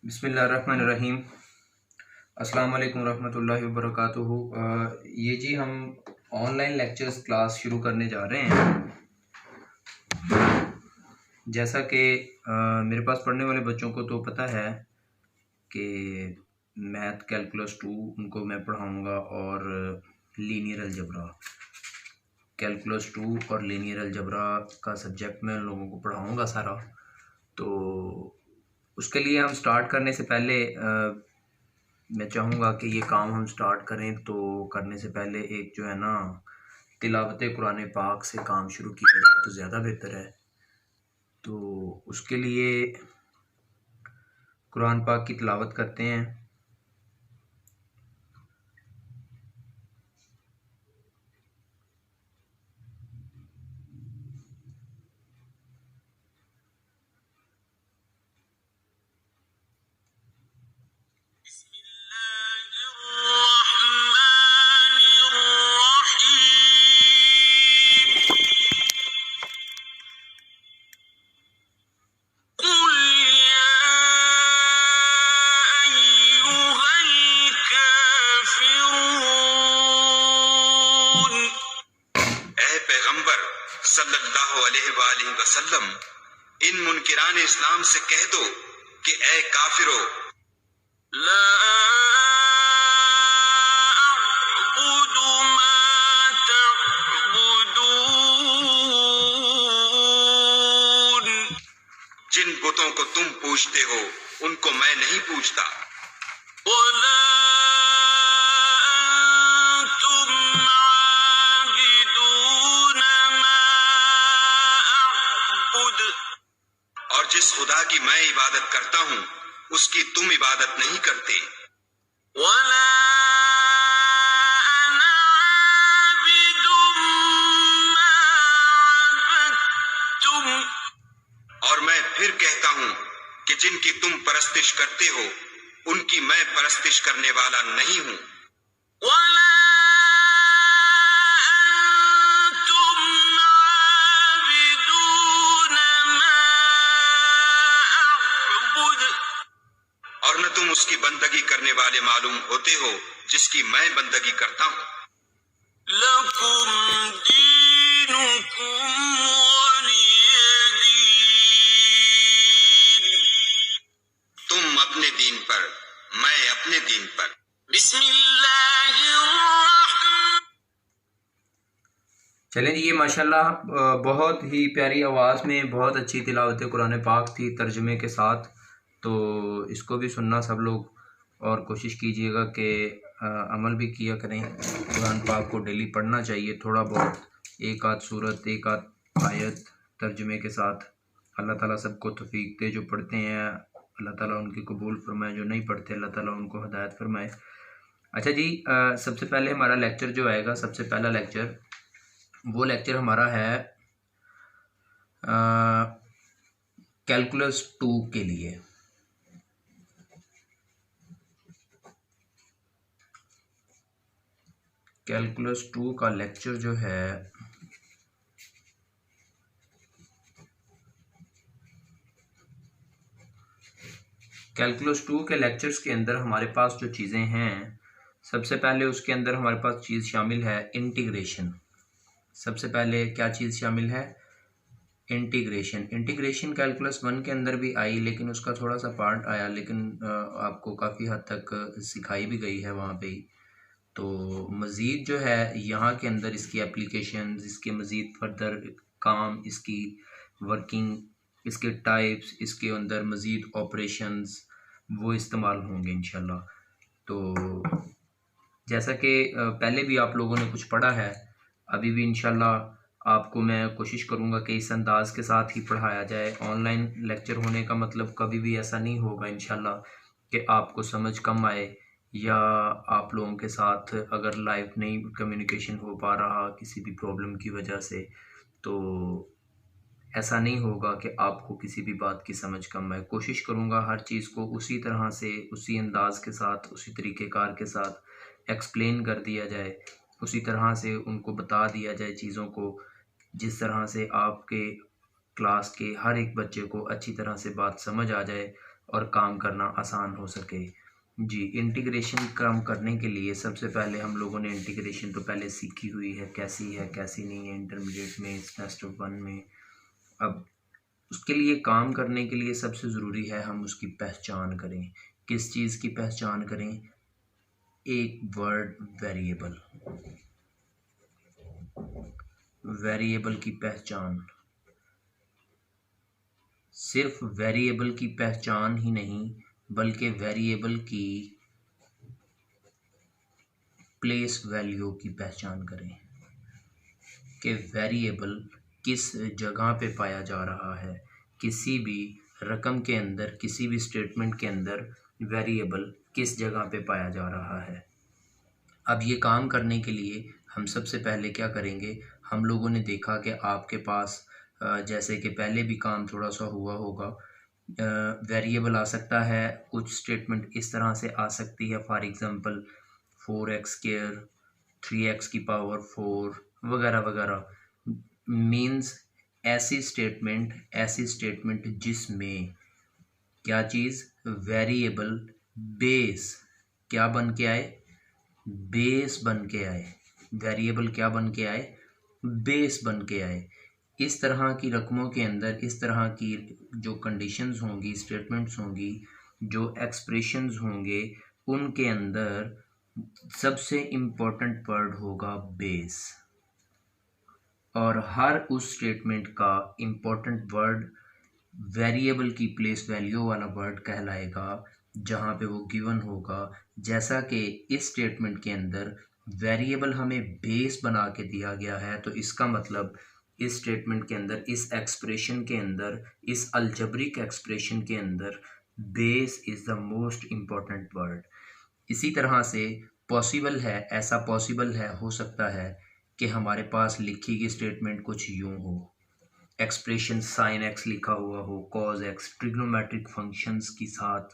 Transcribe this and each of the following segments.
बिस्मिल्लाहिर्रहमानिर्रहीम। अस्सलाम वालेकुम रहमतुल्लाहि व बरकातुहू। ये जी हम ऑनलाइन लेक्चर्स क्लास शुरू करने जा रहे हैं। जैसा कि मेरे पास पढ़ने वाले बच्चों को तो पता है कि मैथ कैलकुलस 2 उनको मैं पढ़ाऊँगा और लीनियर अलजबरा, कैलकुलस 2 और लीनियर अलजबरा का सब्जेक्ट मैं उन लोगों को पढ़ाऊँगा सारा। तो उसके लिए हम स्टार्ट करने से पहले मैं चाहूँगा कि ये काम हम स्टार्ट करें तो करने से पहले एक जो है ना तिलावत कुरान पाक से काम शुरू किया जाए तो ज़्यादा बेहतर है। तो उसके लिए कुरान पाक की तिलावत करते हैं। सल्लल्लाहु अलैहि वसल्लम, इन मुनकिरान इस्लाम से कह दो कि ए काफिरो, ला अअबुदु मा तअबुदून, जिन बुतों को तुम पूजते हो उनको मैं नहीं पूजता। वला अंतुम आबिदून मा अअबुद, और जिस खुदा की मैं इबादत करता हूँ उसकी तुम इबादत नहीं करते। वला अना आबिदुम मा अबदतुम, और मैं फिर कहता हूँ कि जिनकी तुम परस्तिश करते हो उनकी मैं परस्तिश करने वाला नहीं हूँ। वला अंतुम आबिदून मा अअबुद, और न तुम उसकी बंदगी करने वाले मालूम होते हो जिसकी मैं बंदगी करता हूँ। लकुम दीनुकुम वलियदीन, तुम अपने दीन पर, मैं अपने दीन पर। बिस्मिल्लाहिर्रहमान। चलें जी, ये माशाल्लाह बहुत ही प्यारी आवाज़ में बहुत अच्छी तिलावत कुरान पाक थी तर्जुमे के साथ। तो इसको भी सुनना सब लोग और कोशिश कीजिएगा कि अमल भी किया करें। कुरान पाक को डेली पढ़ना चाहिए, थोड़ा बहुत एक आध सूरत एक आध आयत तर्जुमे के साथ। अल्लाह ताला सबको तौफीक दे, जो पढ़ते हैं अल्लाह ताला उनकी कबूल फरमाए, जो नहीं पढ़ते अल्लाह ताला उनको हदायत फरमाए। अच्छा जी, सबसे पहले हमारा लेक्चर जो आएगा, सबसे पहला लेक्चर, वो लेक्चर हमारा है कैलकुलस 2 के लिए। कैलकुलस 2 का लेक्चर जो है कैलकुलस 2 के लेक्चर्स के अंदर हमारे पास जो चीज़ें हैं, सबसे पहले उसके अंदर हमारे पास चीज़ शामिल है इंटीग्रेशन। सबसे पहले क्या चीज़ शामिल है? इंटीग्रेशन। इंटीग्रेशन कैलकुलस 1 के अंदर भी आई, लेकिन उसका थोड़ा सा पार्ट आया, लेकिन आपको काफ़ी हद तक सिखाई भी गई है वहाँ पे ही। तो मज़ीद जो है यहाँ के अंदर इसकी एप्लीकेशन, इसके मज़ीद फर्दर काम, इसकी वर्किंग, इसके टाइप्स, इसके अंदर मज़ीद ऑपरेशंस वो इस्तेमाल होंगे इंशाल्लाह। तो जैसा कि पहले भी आप लोगों ने कुछ पढ़ा है, अभी भी इंशाल्लाह आपको मैं कोशिश करूँगा कि इस अंदाज के साथ ही पढ़ाया जाए। ऑनलाइन लेक्चर होने का मतलब कभी भी ऐसा नहीं होगा इंशाल्लाह कि आपको समझ कम आए, या आप लोगों के साथ अगर लाइव नहीं कम्युनिकेशन हो पा रहा किसी भी प्रॉब्लम की वजह से, तो ऐसा नहीं होगा कि आपको किसी भी बात की समझ कम आए। कोशिश करूँगा हर चीज़ को उसी तरह से, उसी अंदाज के साथ, उसी तरीक़ेकार के साथ एक्सप्लेन कर दिया जाए, उसी तरह से उनको बता दिया जाए चीज़ों को, जिस तरह से आपके क्लास के हर एक बच्चे को अच्छी तरह से बात समझ आ जाए, और काम करना आसान हो सके। जी, इंटीग्रेशन काम करने के लिए सबसे पहले हम लोगों ने इंटीग्रेशन तो पहले सीखी हुई है कैसी नहीं है इंटरमीडिएट में, सेमेस्टर 1 में। अब उसके लिए काम करने के लिए सबसे ज़रूरी है हम उसकी पहचान करें। किस चीज़ की पहचान करें? एक वर्ड वेरिएबल, वेरिएबल की पहचान। सिर्फ वेरिएबल की पहचान ही नहीं बल्कि वेरिएबल की प्लेस वैल्यू की पहचान करें कि वेरिएबल किस जगह पे पाया जा रहा है। किसी भी रकम के अंदर, किसी भी स्टेटमेंट के अंदर वेरिएबल किस जगह पे पाया जा रहा है। अब ये काम करने के लिए हम सबसे पहले क्या करेंगे? हम लोगों ने देखा कि आपके पास जैसे कि पहले भी काम थोड़ा सा हुआ होगा, वेरिएबल आ सकता है, कुछ स्टेटमेंट इस तरह से आ सकती है, फॉर एग्ज़ाम्पल 4x² 3x की पावर 4 वगैरह वगैरह। मीन्स ऐसी स्टेटमेंट जिसमें क्या चीज़, वेरिएबल बेस क्या बन के आए, बेस बन के आए। वेरिएबल क्या बन के आए, बेस बन के आए। इस तरह की रकमों के अंदर इस तरह की जो कंडीशंस होंगी, स्टेटमेंट्स होंगी, जो एक्सप्रेशंस होंगे, उनके अंदर सबसे इम्पोर्टेंट वर्ड होगा बेस। और हर उस स्टेटमेंट का इम्पोर्टेंट वर्ड वेरिएबल की प्लेस वैल्यू वाला वर्ड कहलाएगा, जहाँ पे वो गिवन होगा। जैसा कि इस स्टेटमेंट के अंदर वेरिएबल हमें बेस बना के दिया गया है, तो इसका मतलब इस स्टेटमेंट के अंदर, इस एक्सप्रेशन के अंदर, इस अलजेब्रिक एक्सप्रेशन के अंदर base is the most important word. इसी तरह से पॉसिबल है, ऐसा पॉसिबल है, हो सकता है कि हमारे पास लिखी गई स्टेटमेंट कुछ यूँ हो, एक्सप्रेशन साइन एक्स लिखा हुआ हो, कॉज एक्स, ट्रिग्नोमेट्रिक फंक्शंस के साथ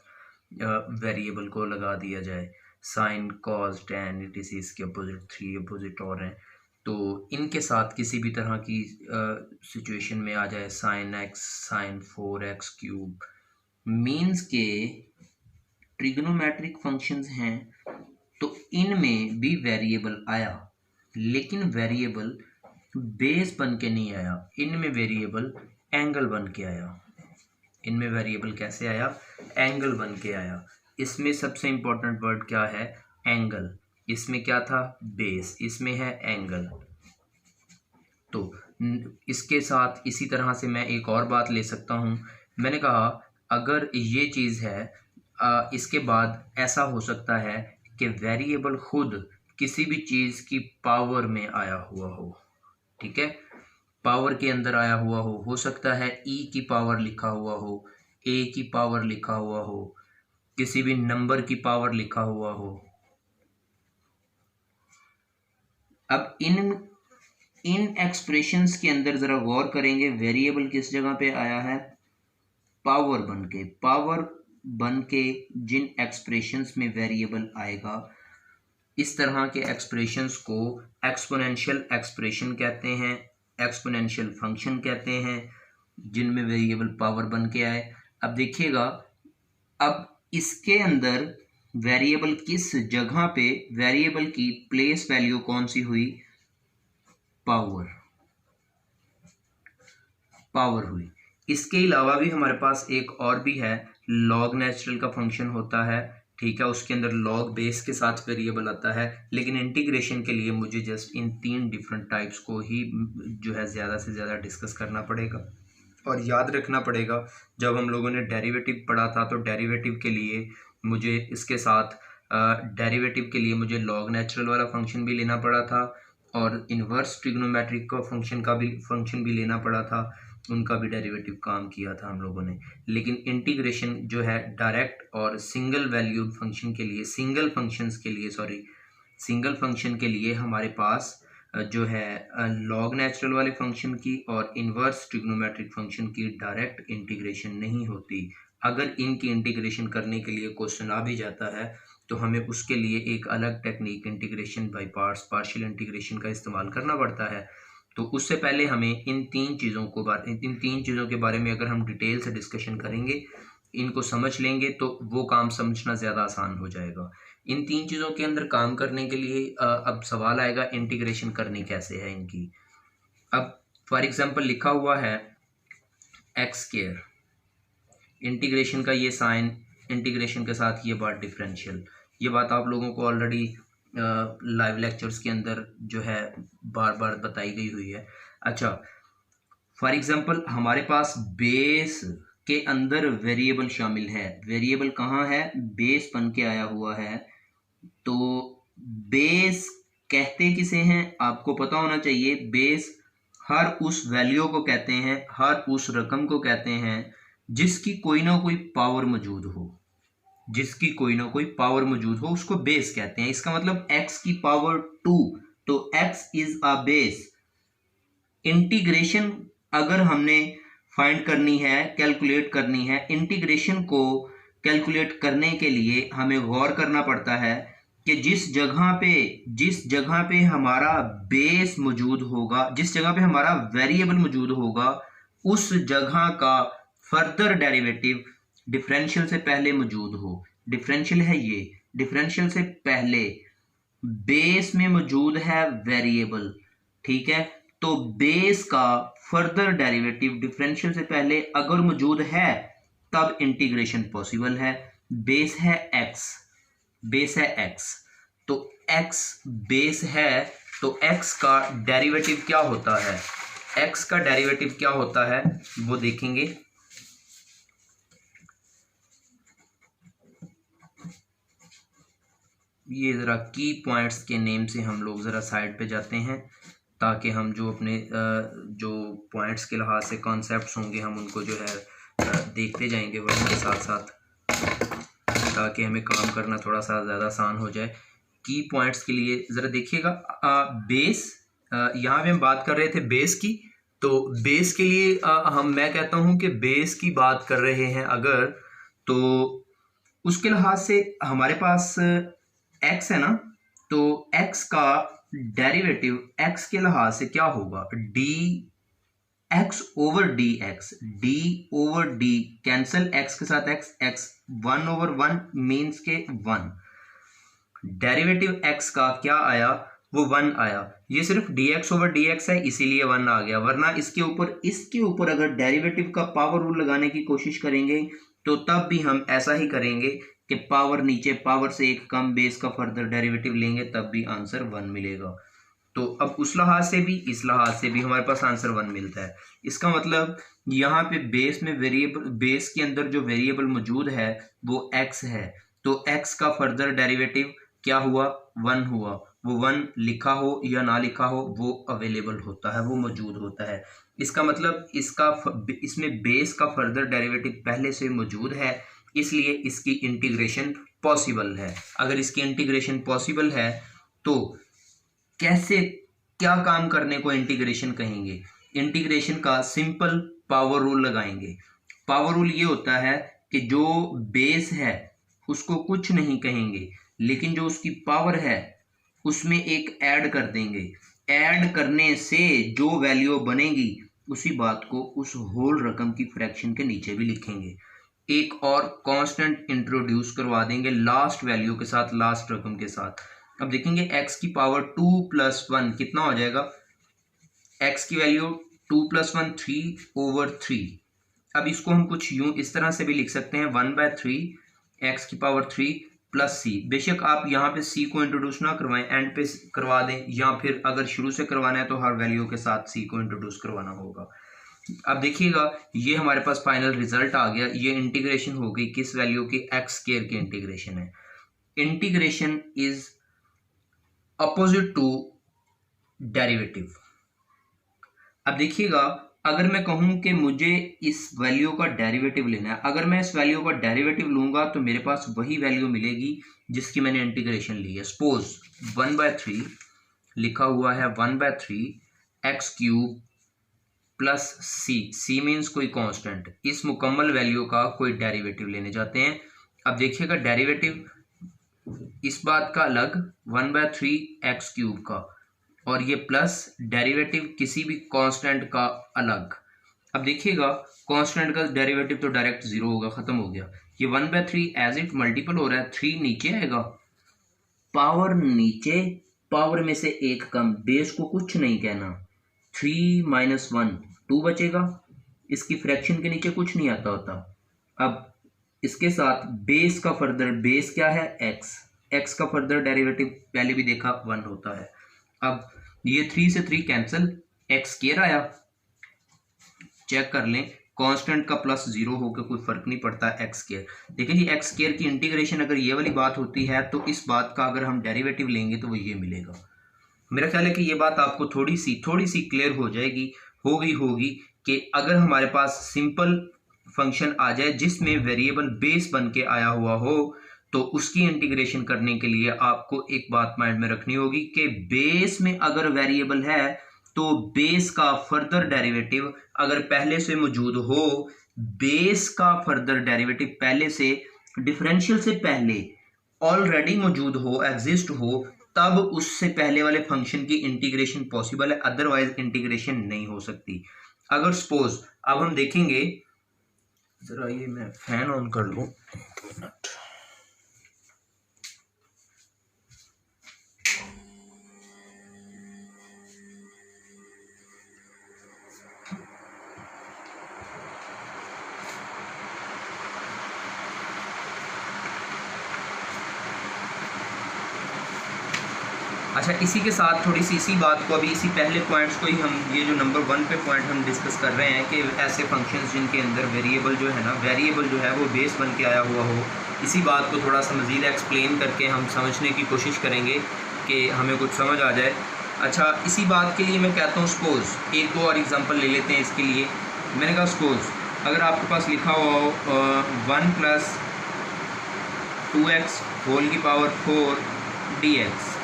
वेरिएबल को लगा दिया जाए, sign cause tan it is इसके अपोजिट 3 अपोजिट और हैं, तो इनके साथ किसी भी तरह की सिचुएशन में आ जाए, sine X sine 4x³, means के ट्रिग्नोमेट्रिक फंक्शंस हैं, तो इनमें भी वेरिएबल आया, लेकिन वेरिएबल बेस बन के नहीं आया, इनमें वेरिएबल एंगल बन के आया। इनमें वेरिएबल कैसे आया? एंगल बन के आया। इसमें सबसे इम्पोर्टेंट वर्ड क्या है? एंगल। इसमें क्या था? बेस। इसमें है एंगल। तो इसके साथ इसी तरह से मैं एक और बात ले सकता हूँ। मैंने कहा अगर ये चीज़ है, इसके बाद ऐसा हो सकता है कि वेरिएबल खुद किसी भी चीज़ की पावर में आया हुआ हो, ठीक है, पावर के अंदर आया हुआ हो सकता है e की पावर लिखा हुआ हो, a की पावर लिखा हुआ हो, किसी भी नंबर की पावर लिखा हुआ हो। अब इन एक्सप्रेशंस के अंदर ज़रा गौर करेंगे, वेरिएबल किस जगह पे आया है? पावर बन के जिन एक्सप्रेशंस में वेरिएबल आएगा, इस तरह के एक्सप्रेशंस को एक्सपोनेंशियल एक्सप्रेशन कहते हैं, एक्सपोनेंशियल फंक्शन कहते हैं, जिनमें वेरिएबल पावर बन के आए। अब देखिएगा, अब इसके अंदर वेरिएबल किस जगह पे, वेरिएबल की प्लेस वैल्यू कौन सी हुई? पावर हुई। इसके अलावा भी हमारे पास एक और भी है, लॉग नेचुरल का फंक्शन होता है, ठीक है, उसके अंदर लॉग बेस के साथ वेरिएबल आता है। लेकिन इंटीग्रेशन के लिए मुझे जस्ट इन 3 डिफरेंट टाइप्स को ही जो है ज़्यादा से ज़्यादा डिस्कस करना पड़ेगा और याद रखना पड़ेगा। जब हम लोगों ने डेरिवेटिव पढ़ा था, तो डेरिवेटिव के लिए मुझे इसके साथ डेरिवेटिव के लिए मुझे लॉग नेचुरल वाला फंक्शन भी लेना पड़ा था और इन्वर्स ट्रिग्नोमेट्रिक का फंक्शन भी लेना पड़ा था, उनका भी डेरिवेटिव काम किया था हम लोगों ने। लेकिन इंटीग्रेशन जो है डायरेक्ट और सिंगल वैल्यूड फंक्शन के लिए, सिंगल फंक्शन के लिए हमारे पास जो है लॉग नेचुरल वाले फंक्शन की और इन्वर्स ट्रिग्नोमेट्रिक फंक्शन की डायरेक्ट इंटीग्रेशन नहीं होती। अगर इनकी इंटीग्रेशन करने के लिए क्वेश्चन आ भी जाता है तो हमें उसके लिए एक अलग technique, integration by parts, partial integration का इस्तेमाल करना पड़ता है। तो उससे पहले हमें इन तीन चीज़ों के बारे में अगर हम डिटेल से डिस्कशन करेंगे इनको समझ लेंगे तो वो काम समझना ज़्यादा आसान हो जाएगा। इन 3 चीज़ों के अंदर काम करने के लिए अब सवाल आएगा इंटीग्रेशन करनी कैसे है इनकी। अब फॉर एग्जांपल लिखा हुआ है एक्स स्क्वायर, इंटीग्रेशन का ये साइन, इंटीग्रेशन के साथ ये बात डिफरेंशियल, ये बात आप लोगों को ऑलरेडी लाइव लेक्चर्स के अंदर जो है बार बार बताई गई हुई है। अच्छा, फॉर एग्जांपल हमारे पास बेस के अंदर वेरिएबल शामिल है। वेरिएबल कहाँ है? बेस बन के आया हुआ है। तो बेस कहते किसे हैं आपको पता होना चाहिए। बेस हर उस वैल्यू को कहते हैं, हर उस रकम को कहते हैं जिसकी कोई ना कोई पावर मौजूद हो, जिसकी कोई ना कोई पावर मौजूद हो उसको बेस कहते हैं। इसका मतलब x की पावर 2, तो x is a base. Integration अगर हमने फाइंड करनी है, कैलकुलेट करनी है, इंटीग्रेशन को कैलकुलेट करने के लिए हमें गौर करना पड़ता है कि जिस जगह पे हमारा बेस मौजूद होगा, जिस जगह पे हमारा वेरिएबल मौजूद होगा, उस जगह का फर्दर डेरिवेटिव डिफरेंशियल से पहले मौजूद हो। डिफरेंशियल है ये, डिफरेंशियल से पहले बेस में मौजूद है वेरिएबल, ठीक है। तो बेस का फर्दर डेरिवेटिव डिफरेंशियल से पहले अगर मौजूद है तब इंटीग्रेशन पॉसिबल है। बेस है x, बेस है x, तो x बेस है, तो x का डेरिवेटिव क्या होता है? x का डेरिवेटिव क्या होता है वो देखेंगे। ये ज़रा की पॉइंट्स के नेम से हम लोग ज़रा साइड पे जाते हैं ताकि हम जो अपने जो पॉइंट्स के लिहाज से कॉन्सेप्ट्स होंगे हम उनको जो है देखते जाएंगे वर्ड के साथ साथ, ताकि हमें काम करना थोड़ा सा ज़्यादा आसान हो जाए। की पॉइंट्स के लिए ज़रा देखिएगा, बेस, यहाँ पे हम बात कर रहे थे बेस की, तो बेस के लिए मैं कहता हूँ कि बेस की बात कर रहे हैं अगर, तो उसके लिहाज से हमारे पास x है ना, तो x का डेरिवेटिव x के लिहाज से क्या होगा? dx over dx, d over d cancel, x के साथ x 1 ओवर 1 मीन्स के 1। डेरिवेटिव x का क्या आया? वो 1 आया। ये सिर्फ dx ओवर dx है इसीलिए 1 आ गया, वरना इसके ऊपर अगर डेरिवेटिव का पावर रूल लगाने की कोशिश करेंगे तो तब भी हम ऐसा ही करेंगे कि पावर नीचे, पावर से एक कम बेस का फर्दर डेरिवेटिव लेंगे तब भी आंसर 1 मिलेगा। तो अब उस लिहाज से भी इस लिहाज से भी हमारे पास आंसर 1 मिलता है। इसका मतलब यहाँ पे बेस में वेरिएबल, बेस के अंदर जो वेरिएबल मौजूद है वो x है, तो x का फर्दर डेरिवेटिव क्या हुआ? 1 हुआ। वो 1 लिखा हो या ना लिखा हो वो अवेलेबल होता है, वो मौजूद होता है। इसका मतलब इसमें बेस का फर्दर डेरिवेटिव पहले से मौजूद है, इसलिए इसकी इंटीग्रेशन पॉसिबल है। अगर इसकी इंटीग्रेशन पॉसिबल है तो कैसे, क्या काम करने को इंटीग्रेशन कहेंगे? इंटीग्रेशन का सिंपल पावर रूल लगाएंगे। पावर रूल ये होता है कि जो बेस है उसको कुछ नहीं कहेंगे, लेकिन जो उसकी पावर है उसमें एक ऐड कर देंगे। ऐड करने से जो वैल्यू बनेगी उसी बात को उस होल रकम की फ्रैक्शन के नीचे भी लिखेंगे। एक और कांस्टेंट इंट्रोड्यूस करवा देंगे लास्ट वैल्यू के साथ, लास्ट रकम के साथ। अब देखेंगे x की पावर 2 + 1 कितना हो जाएगा? x की वैल्यू 2 + 1 3 ओवर 3। अब इसको हम कुछ यूं इस तरह से भी लिख सकते हैं 1/3 x की पावर 3 + c। बेशक आप यहाँ पे c को इंट्रोड्यूस ना करवाएं, एंड पे करवा दें, या फिर अगर शुरू से करवाना है तो हर वैल्यू के साथ c को इंट्रोड्यूस करवाना होगा। अब देखिएगा ये हमारे पास फाइनल रिजल्ट आ गया। ये इंटीग्रेशन हो गई किस वैल्यू की? x स्क्वायर की इंटीग्रेशन है। Integration is opposite to derivative. अब देखिएगा अगर मैं कहूं कि मुझे इस वैल्यू का डेरिवेटिव लेना है, अगर मैं इस वैल्यू का डेरिवेटिव लूंगा तो मेरे पास वही वैल्यू मिलेगी जिसकी मैंने इंटीग्रेशन ली है। सपोज 1/3 लिखा हुआ है, 1/3 x³ प्लस c मीन्स कोई कांस्टेंट। इस मुकम्मल वैल्यू का कोई डेरिवेटिव लेने जाते हैं। अब देखिएगा डेरिवेटिव इस बात का अलग 1/3 x³ का, और ये प्लस डेरिवेटिव किसी भी कांस्टेंट का अलग। अब देखिएगा कांस्टेंट का डेरिवेटिव तो डायरेक्ट 0 होगा, खत्म हो गया। ये 1/3 एज इट मल्टीपल हो रहा है, 3 नीचे आएगा, पावर नीचे, पावर में से 1 कम, बेस को कुछ नहीं कहना, 3 - 1 2 बचेगा, इसकी फ्रैक्शन के नीचे कुछ नहीं आता होता। अब इसके साथ बेस का फर्दर, बेस क्या है x, x का फर्दर डेरिवेटिव पहले भी देखा 1 होता है। अब ये 3 से 3 कैंसिल, x स्क्वायर आया, चेक कर लें कांस्टेंट का प्लस 0 होकर कोई फर्क नहीं पड़ता, एक्स स्क्वायर। लेकिन ये एक्स स्क्वायर की इंटीग्रेशन अगर ये वाली बात होती है तो इस बात का अगर हम डेरिवेटिव लेंगे तो वो ये मिलेगा। मेरा ख्याल है कि ये बात आपको थोड़ी सी क्लियर हो जाएगी, होगी कि अगर हमारे पास सिंपल फंक्शन आ जाए जिसमें वेरिएबल बेस बन के आया हुआ हो तो उसकी इंटीग्रेशन करने के लिए आपको एक बात माइंड में रखनी होगी कि बेस में अगर वेरिएबल है तो बेस का फर्दर डेरिवेटिव अगर पहले से मौजूद हो, बेस का फर्दर डेरिवेटिव पहले से, डिफरेंशियल से पहले ऑलरेडी मौजूद हो, एग्जिस्ट हो, तब उससे पहले वाले फंक्शन की इंटीग्रेशन पॉसिबल है, अदरवाइज इंटीग्रेशन नहीं हो सकती। अगर सपोज अब हम देखेंगे, जरा ये मैं फैन ऑन कर लूं, अच्छा इसी के साथ थोड़ी सी इसी बात को, अभी इसी पहले पॉइंट्स को ही हम, ये जो नंबर 1 पे पॉइंट हम डिस्कस कर रहे हैं कि ऐसे फंक्शंस जिनके अंदर वेरिएबल जो है ना, वेरिएबल जो है वो बेस बन के आया हुआ हो, इसी बात को थोड़ा सा मज़ीद एक्सप्लेन करके हम समझने की कोशिश करेंगे कि हमें कुछ समझ आ जाए। अच्छा इसी बात के लिए मैं कहता हूँ सपोज़ एक दो और एग्जांपल ले लेते हैं इसके लिए। मैंने कहा सपोज़ अगर आपके पास लिखा हुआ हो 1 + 2x होल की पावर 4 dx।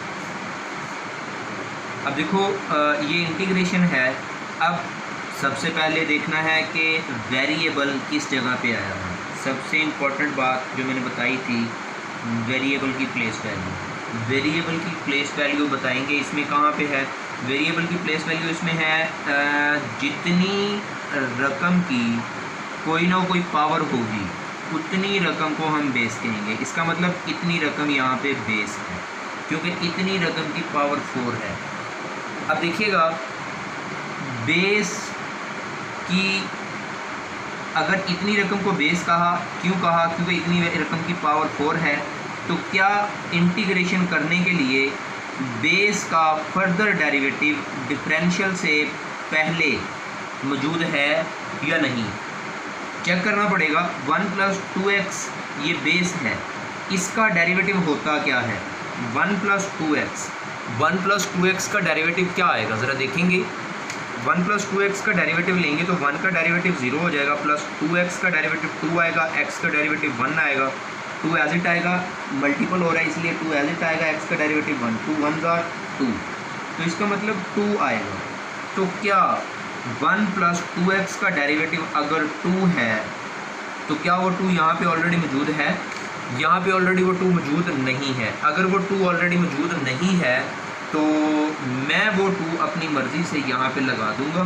अब देखो ये इंटीग्रेशन है। अब सबसे पहले देखना है कि वेरिएबल किस जगह पे आया है। सबसे इम्पोर्टेंट बात जो मैंने बताई थी, वेरिएबल की प्लेस वैल्यू, वेरिएबल की प्लेस वैल्यू बताएंगे इसमें कहाँ पे है। वेरिएबल की प्लेस वैल्यू इसमें है जितनी रकम की कोई ना कोई पावर होगी उतनी रकम को हम बेस कहेंगे। इसका मतलब इतनी रकम यहाँ पे बेस है, क्योंकि इतनी रकम की पावर 4 है। अब देखिएगा बेस की, अगर इतनी रकम को बेस कहा, क्यों कहा, क्योंकि इतनी रकम की पावर 4 है, तो क्या इंटीग्रेशन करने के लिए बेस का फर्दर डेरिवेटिव डिफरेंशियल से पहले मौजूद है या नहीं, चेक करना पड़ेगा। 1 + 2x ये बेस है, इसका डेरिवेटिव होता क्या है 1 + 2x। 1 + 2x का डेरिवेटिव क्या आएगा ज़रा देखेंगे। 1 + 2x का डेरिवेटिव लेंगे तो 1 का डेरिवेटिव 0 हो जाएगा, प्लस 2x का डेरिवेटिव 2 आएगा, x का डेरिवेटिव 1 आएगा, 2 एज इट आएगा, मल्टीपल हो रहा है इसलिए 2 एज इट आएगा, x का डेरिवेटिव 1, 2 1s are 2, तो इसका मतलब 2 आएगा। तो क्या 1 + 2x का डेरिवेटिव अगर 2 है तो क्या वो 2 यहाँ पे ऑलरेडी मौजूद है? यहाँ पे ऑलरेडी वो 2 मौजूद नहीं है। अगर वो 2 ऑलरेडी मौजूद नहीं है तो मैं वो 2 अपनी मर्ज़ी से यहाँ पे लगा दूँगा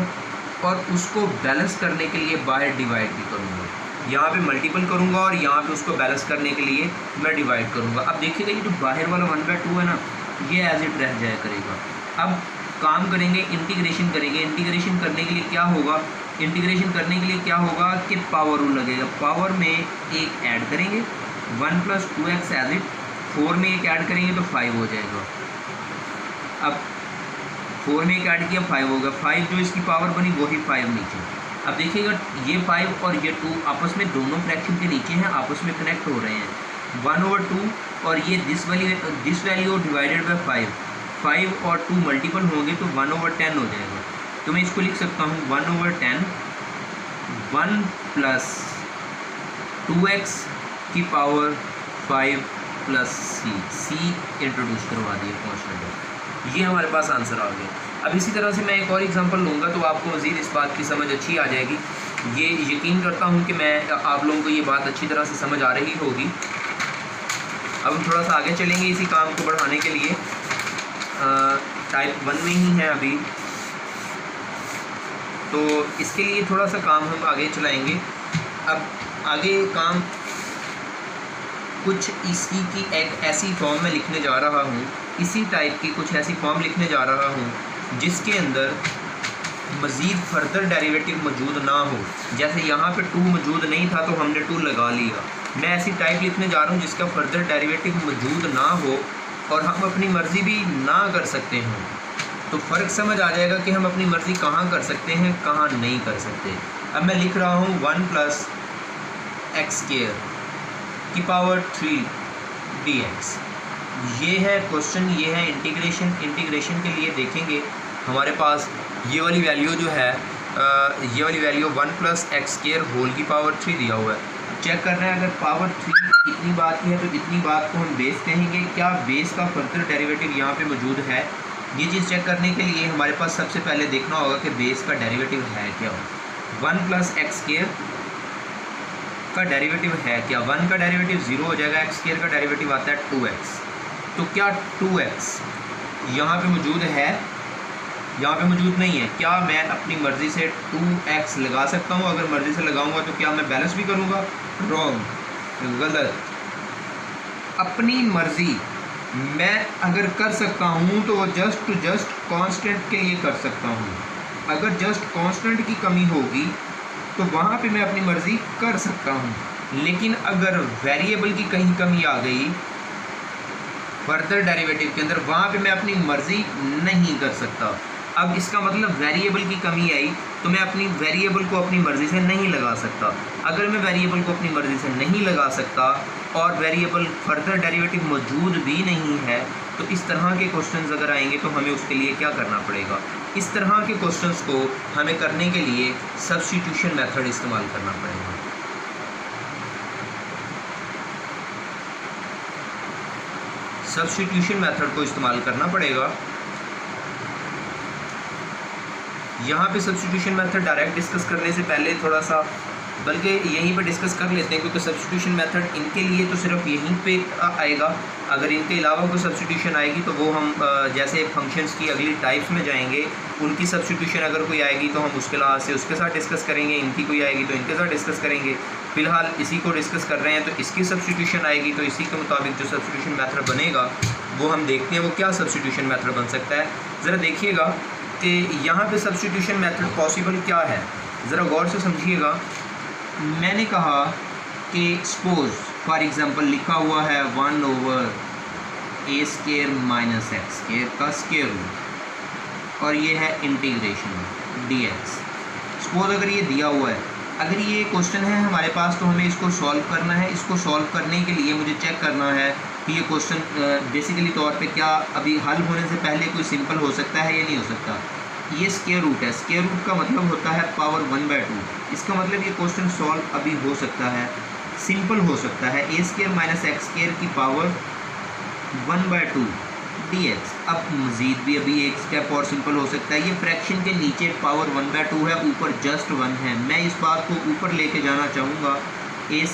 और उसको बैलेंस करने के लिए बाहर डिवाइड भी करूँगा। यहाँ पे मल्टीपल करूँगा और यहाँ पे उसको बैलेंस करने के लिए मैं डिवाइड करूँगा। अब देखिएगा ये जो बाहर वाला 1/2 है ना, ये एज इट रह जाया करेगा। अब काम करेंगे, इंटीग्रेशन करेंगे। इंटीग्रेशन करने के लिए क्या होगा, इंटीग्रेशन करने के लिए क्या होगा कि पावर रूल लगेगा। पावर में एक ऐड करेंगे, 1 + 2x एज इट, 4 में एक ऐड करेंगे तो 5 हो जाएगा। अब 4 में एक ऐड किया 5 होगा, 5 जो इसकी पावर बनी वही 5 नीचे। अब देखिएगा ये 5 और ये 2 आपस में दोनों फ्रैक्शन के नीचे हैं, आपस में कनेक्ट हो रहे हैं। 1/2 और ये दिस वैल्यू डिवाइडेड बाय 5 और 2 मल्टीपल होंगे तो 1/10 हो जाएगा। तो मैं इसको लिख सकता हूँ 1/10, 1 + 2x की पावर 5 + c इंट्रोड्यूस करवा दिए कॉन्स्टेंट। ये हमारे पास आंसर आ गया। अब इसी तरह से मैं एक और एग्जांपल लूँगा तो आपको मज़ीद इस बात की समझ अच्छी आ जाएगी। ये यकीन करता हूँ कि मैं आप लोगों को ये बात अच्छी तरह से समझ आ रही होगी। अब हम थोड़ा सा आगे चलेंगे इसी काम को बढ़ाने के लिए। टाइप 1 में ही है अभी। तो इसके लिए थोड़ा सा काम हम आगे चलाएंगे। अब आगे काम कुछ इसी की एक ऐसी फॉर्म में लिखने जा रहा हूँ, इसी टाइप की कुछ ऐसी फॉर्म लिखने जा रहा हूँ जिसके अंदर मज़ीद फर्दर डेरिवेटिव मौजूद ना हो। जैसे यहाँ पे 2 मौजूद नहीं था तो हमने 2 लगा लिया। मैं ऐसी टाइप लिखने जा रहा हूँ जिसका फर्दर डेरिवेटिव मौजूद ना हो और हम अपनी मर्ज़ी भी ना कर सकते हों। तो फ़र्क समझ आ जाएगा कि हम अपनी मर्ज़ी कहाँ कर सकते हैं, कहाँ नहीं कर सकते। अब मैं लिख रहा हूँ 1 + x² की पावर 3 dx। ये है क्वेश्चन, ये है इंटीग्रेशन। इंटीग्रेशन के लिए देखेंगे हमारे पास ये वाली वैल्यू जो है, ये वाली वैल्यू 1 + x² होल की पावर 3 दिया हुआ है। चेक कर रहे हैं अगर पावर 3 इतनी बात की है तो इतनी बात को हम बेस कहेंगे। क्या बेस का फर्दर डेरिवेटिव यहाँ पे मौजूद है? ये चीज़ चेक करने के लिए हमारे पास सबसे पहले देखना होगा कि बेस का डेरिवेटिव है क्या। 1 + x² का डेरिवेटिव है क्या? 1 का डेरिवेटिव 0 हो जाएगा, x² का डेरिवेटिव आता है 2x। तो क्या 2x यहाँ पे मौजूद है? यहाँ पे मौजूद नहीं है। क्या मैं अपनी मर्ज़ी से 2x लगा सकता हूँ? अगर मर्ज़ी से लगाऊंगा तो क्या मैं बैलेंस भी करूँगा? रॉन्ग, गलत। अपनी मर्ज़ी मैं अगर कर सकता हूँ तो जस्ट कांस्टेंट के लिए कर सकता हूँ। अगर जस्ट कांस्टेंट की कमी होगी तो वहाँ पे मैं अपनी मर्ज़ी कर सकता हूँ। लेकिन अगर वेरिएबल की कहीं कमी आ गई फर्दर डेरिवेटिव के अंदर, वहाँ पे मैं अपनी मर्ज़ी नहीं कर सकता। अब इसका मतलब वेरिएबल की कमी आई तो मैं अपनी वेरिएबल को अपनी मर्ज़ी से नहीं लगा सकता। अगर मैं वेरिएबल को अपनी मर्ज़ी से नहीं लगा सकता और वेरिएबल फर्दर डेरिवेटिव मौजूद भी नहीं है तो इस तरह के क्वेश्चंस अगर आएंगे तो हमें उसके लिए क्या करना पड़ेगा? इस तरह के क्वेश्चंस को हमें करने के लिए सब्स्टिट्यूशन मेथड इस्तेमाल करना पड़ेगा। सब्स्टिट्यूशन मेथड को इस्तेमाल करना पड़ेगा। यहाँ पे सब्स्टिट्यूशन मेथड डायरेक्ट डिस्कस करने से पहले थोड़ा सा बल्कि यहीं पे डिस्कस कर लेते हैं, क्योंकि सब्स्टिट्यूशन मेथड इनके लिए तो सिर्फ यहीं पे आएगा। अगर इनके अलावा कोई सब्स्टिट्यूशन आएगी तो वो हम जैसे फंक्शंस की अगली टाइप्स में जाएंगे, उनकी सब्स्टिट्यूशन अगर कोई आएगी तो हम उसके लिहाज से उसके साथ डिस्कस करेंगे, इनकी कोई आएगी तो इनके साथ डिस्कस करेंगे। फ़िलहाल इसी को डिस्कस कर रहे हैं तो इसकी सब्स्टिट्यूशन आएगी तो इसी के मुताबिक जो सब्स्टिट्यूशन मेथड बनेगा वो हम देखते हैं वो क्या सब्स्टिट्यूशन मेथड बन सकता है। ज़रा देखिएगा कि यहाँ पे सब्स्टिट्यूशन मेथड पॉसिबल क्या है, ज़रा गौर से समझिएगा। मैंने कहा कि सपोज फॉर एग्ज़ाम्पल लिखा हुआ है 1/a² - x² का स्क्वायर रूट और ये है इंटीग्रेशन dx। सपोज अगर ये दिया हुआ है, अगर ये क्वेश्चन है हमारे पास तो हमें इसको सॉल्व करना है। इसको सॉल्व करने के लिए मुझे चेक करना है कि ये क्वेश्चन बेसिकली तौर पे क्या अभी हल होने से पहले कोई सिंपल हो सकता है या नहीं हो सकता। ये स्क्वायर रूट है, स्क्वायर रूट का मतलब होता है पावर 1/2। इसका मतलब ये क्वेश्चन सॉल्व अभी हो सकता है, सिंपल हो सकता है। a² - x² की पावर 1/2 dx। अब मज़ीद भी अभी एक स्टेप और सिंपल हो सकता है। ये फ्रैक्शन के नीचे पावर 1/2 है, ऊपर जस्ट 1 है। मैं इस बात को ऊपर लेके जाना चाहूँगा। a²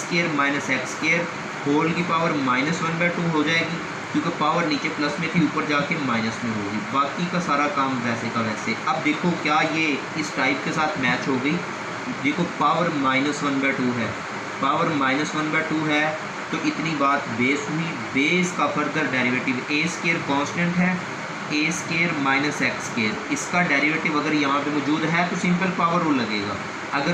- x² होल की पावर -1/2 हो जाएगी, क्योंकि पावर नीचे प्लस में थी, ऊपर जाके माइनस में होगी। बाकी का सारा काम वैसे का वैसे। अब देखो क्या ये इस टाइप के साथ मैच हो गई। देखो पावर -1/2 है, पावर -1/2 है तो इतनी बात बेस हुई। बेस का फर्दर डेरिवेटिव a² कांस्टेंट है, a² - x²। इसका डेरिवेटिव अगर यहाँ पे मौजूद है तो सिंपल पावर वो लगेगा। अगर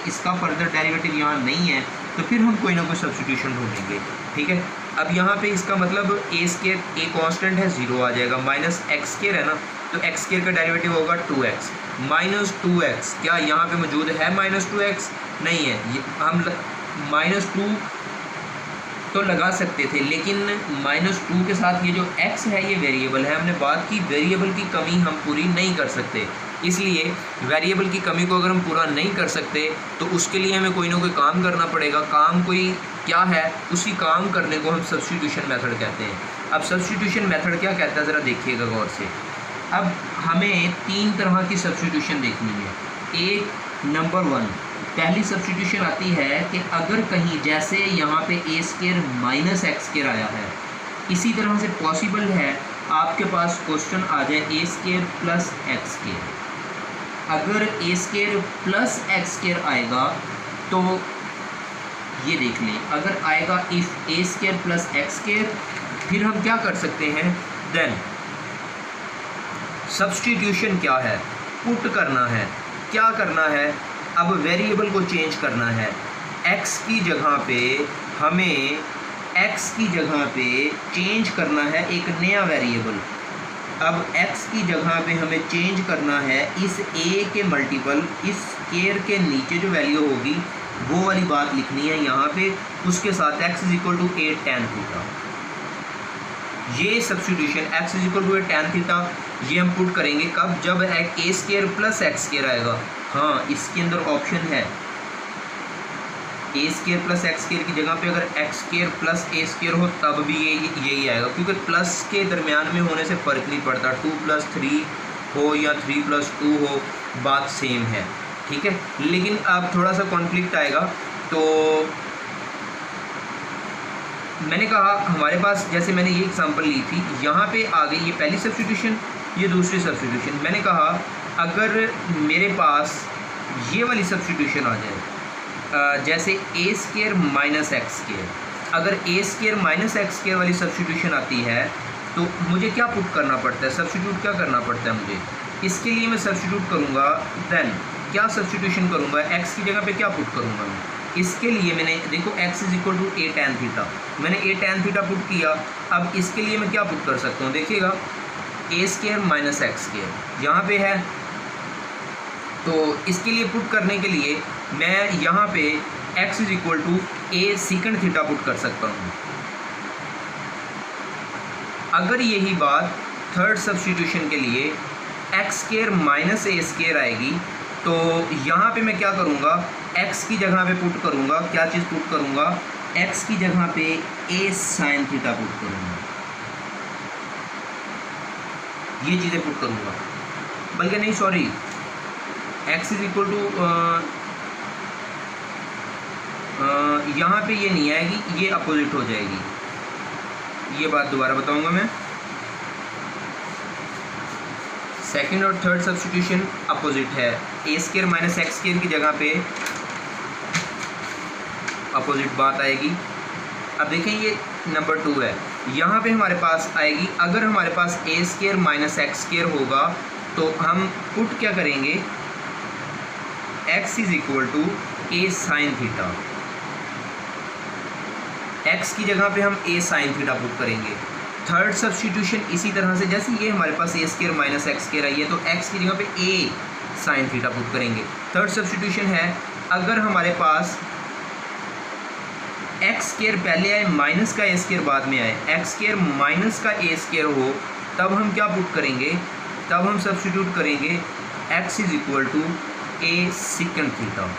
इसका फर्दर डेरिवेटिव यहाँ नहीं है तो फिर हम कोई ना कोई सब्स्टिट्यूशन ढूंढेंगे। ठीक है, अब यहाँ पे इसका मतलब a² कांस्टेंट है, 0 आ जाएगा। -x² है ना, तो x² का डेरिवेटिव होगा 2x। -2x क्या यहाँ पे मौजूद है? -2x नहीं है। हम -2 तो लगा सकते थे, लेकिन -2 के साथ ये जो x है ये वेरिएबल है। हमने बात की वेरिएबल की कमी हम पूरी नहीं कर सकते, इसलिए वेरिएबल की कमी को अगर हम पूरा नहीं कर सकते तो उसके लिए हमें कोई ना कोई काम करना पड़ेगा। काम कोई क्या है, उसी काम करने को हम सब्स्टिट्यूशन मेथड कहते हैं। अब सब्स्टिट्यूशन मेथड क्या कहता है ज़रा देखिएगा गौर से। अब हमें 3 तरह की सब्स्टिट्यूशन देखनी है। एक नंबर 1 पहली सब्स्टिट्यूशन आती है कि अगर कहीं जैसे यहाँ पे a² - x² आया है, इसी तरह से पॉसिबल है आपके पास क्वेश्चन आ जाए a² + x²। अगर ए स्केयर प्लस एक्स स्केयर आएगा तो ये देख लें, अगर आएगा if A square plus x square, फिर हम क्या कर सकते हैं, देन सब्स्टिट्यूशन क्या है, पुट करना है। क्या करना है, अब वेरिएबल को चेंज करना है। x की जगह पे हमें x की जगह पे चेंज करना है एक नया वेरिएबल। अब x की जगह पे हमें चेंज करना है इस a के मल्टीपल, इस स्केयर के नीचे जो वैल्यू होगी वो वाली बात लिखनी है यहाँ पे, उसके साथ x equal to A tan theta. ये substitution x equal to A tan theta ये हम पुट करेंगे कब, जब a square plus x square आएगा। हाँ, इसके अंदर ऑप्शन है a square plus x square की जगह पे अगर x square plus a square हो तब भी यही आएगा, क्योंकि प्लस के दरमियान में होने से फ़र्क नहीं पड़ता, 2+3 हो या 3+2 हो, बात सेम है, ठीक है। लेकिन अब थोड़ा सा कॉन्फ्लिक्ट आएगा। तो मैंने कहा हमारे पास, जैसे मैंने ये एग्जांपल ली थी, यहाँ पे आ गई ये पहली सब्स्टिट्यूशन, ये दूसरी सब्स्टिट्यूशन। मैंने कहा अगर मेरे पास ये वाली सब्स्टिट्यूशन आ जाए, जैसे ए स्केयर माइनस एक्स स्केयर, अगर ए स्केयर माइनस एक्स स्केयर वाली सब्स्टिट्यूशन आती है तो मुझे क्या पुट करना पड़ता है, सब्स्टिट्यूट क्या करना पड़ता है मुझे। इसके लिए मैं सब्स्टिट्यूट करूँगा, देन क्या सब्स्टिट्यूशन करूँगा, एक्स की जगह पे क्या पुट करूँगा मैं। इसके लिए मैंने देखो x equal to A tan theta, मैंने ए tan थीटा पुट किया। अब इसके लिए मैं क्या पुट कर सकता हूँ, देखिएगा ए स्केयर माइनस एक्स स्केयर यहाँ पे है, तो इसके लिए पुट करने के लिए मैं यहाँ पे x equal to A secant theta put कर सकता हूँ। अगर यही बात थर्ड सब्स्टिट्यूशन के लिए एक्स स्केयर माइनस ए स्केयर आएगी तो यहाँ पे मैं क्या करूँगा, x की जगह पे पुट करूँगा, क्या चीज़ पुट करूँगा, x की जगह पे a साइन थीटा पुट करूँगा, ये चीज़ें पुट करूँगा। बल्कि नहीं sorry, x is equal to यहाँ पे ये नहीं आएगी, ये अपोजिट हो जाएगी। ये बात दोबारा बताऊँगा मैं, सेकेंड और थर्ड सब्स्टिट्यूशन अपोजिट है, a square minus X square की जगह पे अपोजिट बात आएगी। अब देखें ये नंबर 2 है, यहाँ पे हमारे पास आएगी, अगर हमारे पास A square minus X square होगा तो हम पुट क्या करेंगे, x is equal to A sine theta, x की जगह पे हम ए साइन थीटा पुट करेंगे। थर्ड सब्स्टिट्यूशन इसी तरह से, जैसे ये हमारे पास A square minus X square आई है तो x की जगह पे ए साइन थीटा पुट करेंगे। थर्ड सब्स्टिट्यूशन है, अगर हमारे पास एक्स स्केयर पहले आए माइनस का ए स्केयर बाद में आए, एक्स स्केयर माइनस का ए स्केयर हो, तब हम क्या पुट करेंगे, तब हम सब्स्टिट्यूट करेंगे x is equal to A secant theta.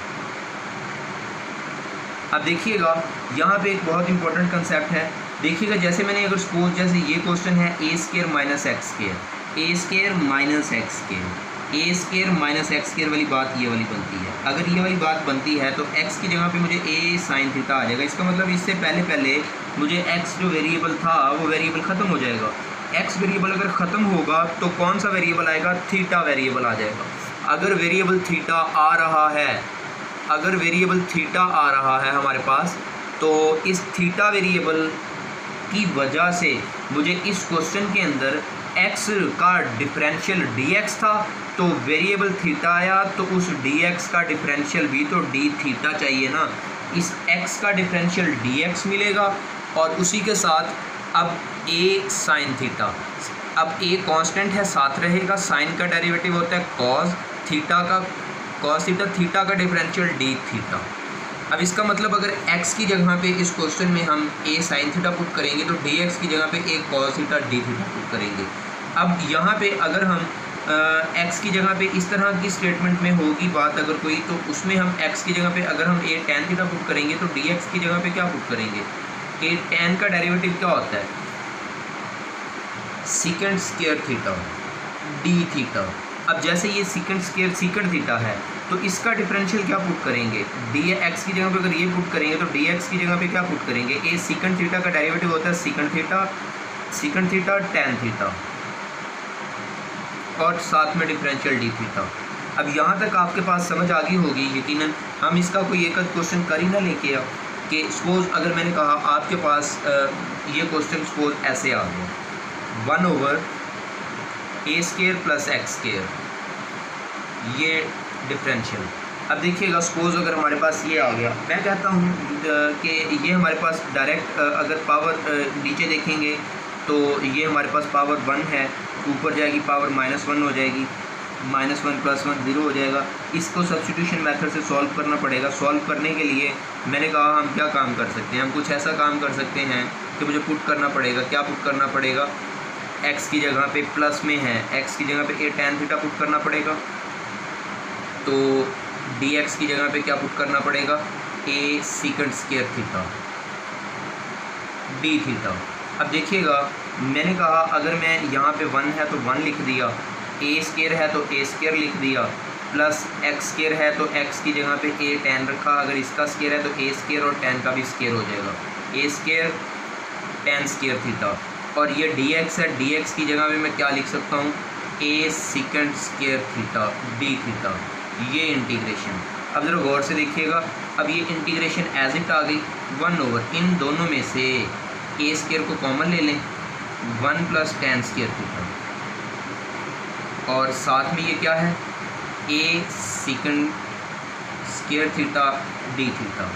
अब देखिएगा यहाँ पे एक बहुत इंपॉर्टेंट कंसेप्ट है, देखिएगा जैसे मैंने अगर सपोज जैसे ये क्वेश्चन है a square minus X square, A square minus X square, A square minus X square वाली बात ये वाली बनती है। अगर ये वाली बात बनती है तो x की जगह पे मुझे ए साइन थीटा आ जाएगा। इसका मतलब इससे पहले मुझे x जो वेरिएबल था वो वेरिएबल ख़त्म हो जाएगा। x वेरिएबल अगर ख़त्म होगा तो कौन सा वेरिएबल आएगा, थीटा वेरिएबल आ जाएगा। अगर वेरिएबल थीटा आ रहा है, अगर वेरिएबल थीटा आ रहा है हमारे पास, तो इस थीटा वेरिएबल की वजह से मुझे इस क्वेश्चन के अंदर x का डिफरेंशियल dx था, तो वेरिएबल थीटा आया तो उस dx का डिफरेंशियल भी तो d थीटा चाहिए ना। इस x का डिफरेंशियल dx मिलेगा और उसी के साथ अब a साइन थीटा, अब a कांस्टेंट है साथ रहेगा, साइन का डेरिवेटिव होता है cos थीटा का, cos थीटा, थीटा का डिफरेंशियल d थीटा। अब इसका मतलब अगर x की जगह पे इस क्वेश्चन में हम a साइन थीटा पुट करेंगे तो dx की जगह पे a cos theta d theta put करेंगे। अब यहाँ पे अगर हम x की जगह पे इस तरह की स्टेटमेंट में होगी बात अगर कोई, तो उसमें हम x की जगह पे अगर हम a tan थीटा पुट करेंगे तो dx की जगह पे क्या पुट करेंगे, a tan का डेरिवेटिव क्या होता है, secant square theta d theta. अब जैसे ये सीकेंड स्क्वायर सीकेंड थीटा है तो इसका डिफरेंशियल क्या पुट करेंगे, dx की जगह पे अगर ये पुट करेंगे तो dx की जगह पे क्या पुट करेंगे, a सीकेंड थीटा का डेरिवेटिव होता है सीकेंड थीटा tan थीटा और साथ में डिफरेंशियल d थीटा। अब यहाँ तक आपके पास समझ आ गई होगी यकीनन। हम इसका कोई एक क्वेश्चन कर ही ना लेके आओ कि सपोज़ अगर मैंने कहा आपके पास ये क्वेश्चन सपोज ऐसे आ गया 1/a² + x², ये डिफरेंशियल। अब देखिएगा सपोज़ अगर हमारे पास ये आ गया, मैं कहता हूँ कि ये हमारे पास डायरेक्ट अगर पावर नीचे देखेंगे तो ये हमारे पास पावर 1 है, ऊपर जाएगी पावर -1 हो जाएगी, -1 + 1 0 हो जाएगा। इसको सब्स्टिट्यूशन मेथड से सॉल्व करना पड़ेगा। सॉल्व करने के लिए मैंने कहा हम क्या काम कर सकते हैं, हम कुछ ऐसा काम कर सकते हैं कि मुझे पुट करना पड़ेगा। क्या पुट करना पड़ेगा, x की जगह पे प्लस में है, x की जगह पे a tan थीटा पुट करना पड़ेगा, तो dx की जगह पे क्या पुट करना पड़ेगा, a sec² theta d theta. अब देखिएगा मैंने कहा अगर मैं यहाँ पे 1 है तो 1 लिख दिया, a² है तो a² लिख दिया, प्लस x² है तो x की जगह पे a tan रखा, अगर इसका स्क्वायर है तो a² और tan का भी स्क्वायर हो जाएगा, a² tan² थीटा। और ये dx है, dx की जगह पे मैं क्या लिख सकता हूँ, a sec² theta d theta. ये इंटीग्रेशन। अब ज़रा गौर से देखिएगा, अब ये इंटीग्रेशन एज इट आ गई 1/, इन दोनों में से a² को कॉमन ले लें, 1 + tan² थीटा, और साथ में ये क्या है, a sec² theta d theta.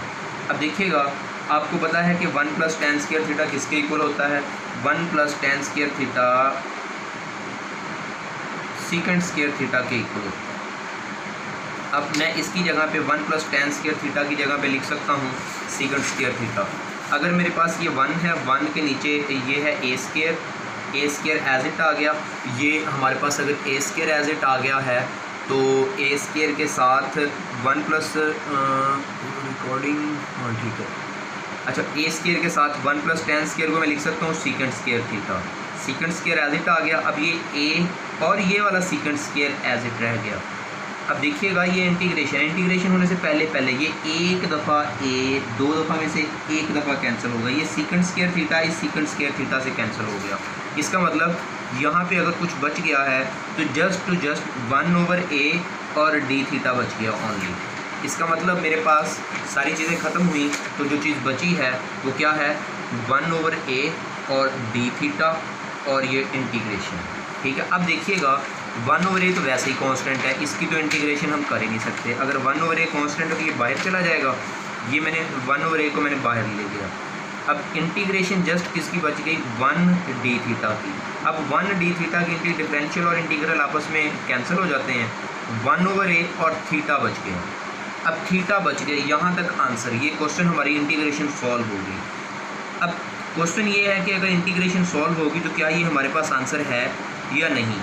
अब देखिएगा आपको पता है कि 1 + tan² थीटा किसके इक्वल होता है, 1 + tan² थीटा sec² थीटा के इक्वल। अब मैं इसकी जगह पे 1 + tan² थीटा की जगह पे लिख सकता हूँ sec² थीटा। अगर मेरे पास ये 1 है, 1 के नीचे ये है a² एज इट आ गया। ये हमारे पास अगर a² एज इट आ गया है तो a² के साथ 1 प्लस रिकॉर्डिंग, हाँ ठीक है, अच्छा a² के साथ 1 + tan² को मैं लिख सकता हूँ sec² theta. sec² as it आ गया। अब ये a और ये वाला sec² एज इट रह गया। अब देखिएगा ये इंटीग्रेशन होने से पहले ये एक दफ़ा a, 2 दफ़ा में से एक दफ़ा कैंसिल होगा, ये sec² थीटा इस sec² थीटा से कैंसिल हो गया। इसका मतलब यहाँ पे अगर कुछ बच गया है तो जस्ट 1/a और d थीटा बच गया ओनली। इसका मतलब मेरे पास सारी चीज़ें ख़त्म हुई, तो जो चीज़ बची है वो क्या है, 1/a और d थीटा और ये इंटीग्रेशन। ठीक है, अब देखिएगा 1/a तो वैसे ही कांस्टेंट है, इसकी तो इंटीग्रेशन हम कर ही नहीं सकते। अगर 1/a कांस्टेंट है तो ये बाहर चला जाएगा, ये मैंने 1/a को मैंने बाहर ले लिया। अब इंटीग्रेशन जस्ट किसकी बच गई, 1d थीटा की। अब 1d थीटा की डिफरेंशियल और इंटीग्रल आपस में कैंसिल हो जाते हैं, 1/a और थीटा बच गया। अब थीटा बच गए, यहाँ तक आंसर। ये क्वेश्चन हमारी इंटीग्रेशन सॉल्व हो गई। अब क्वेश्चन ये है कि अगर इंटीग्रेशन सॉल्व होगी तो क्या ये हमारे पास आंसर है या नहीं।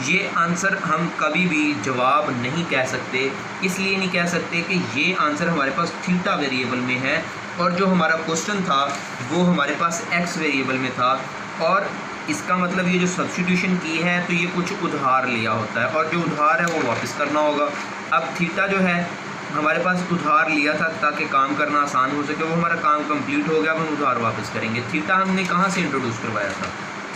ये आंसर हम कभी भी जवाब नहीं कह सकते, इसलिए नहीं कह सकते कि ये आंसर हमारे पास थीटा वेरिएबल में है और जो हमारा क्वेश्चन था वो हमारे पास एक्स वेरिएबल में था, और इसका मतलब ये जो सब्स्टिट्यूशन की है तो ये कुछ उधार लिया होता है और जो उधार है वो वापस करना होगा। अब थीटा जो है हमारे पास उधार लिया था ताकि काम करना आसान हो सके, वो हमारा काम कंप्लीट हो गया, अब हम उधार वापस करेंगे। थीटा हमने कहाँ से इंट्रोड्यूस करवाया था,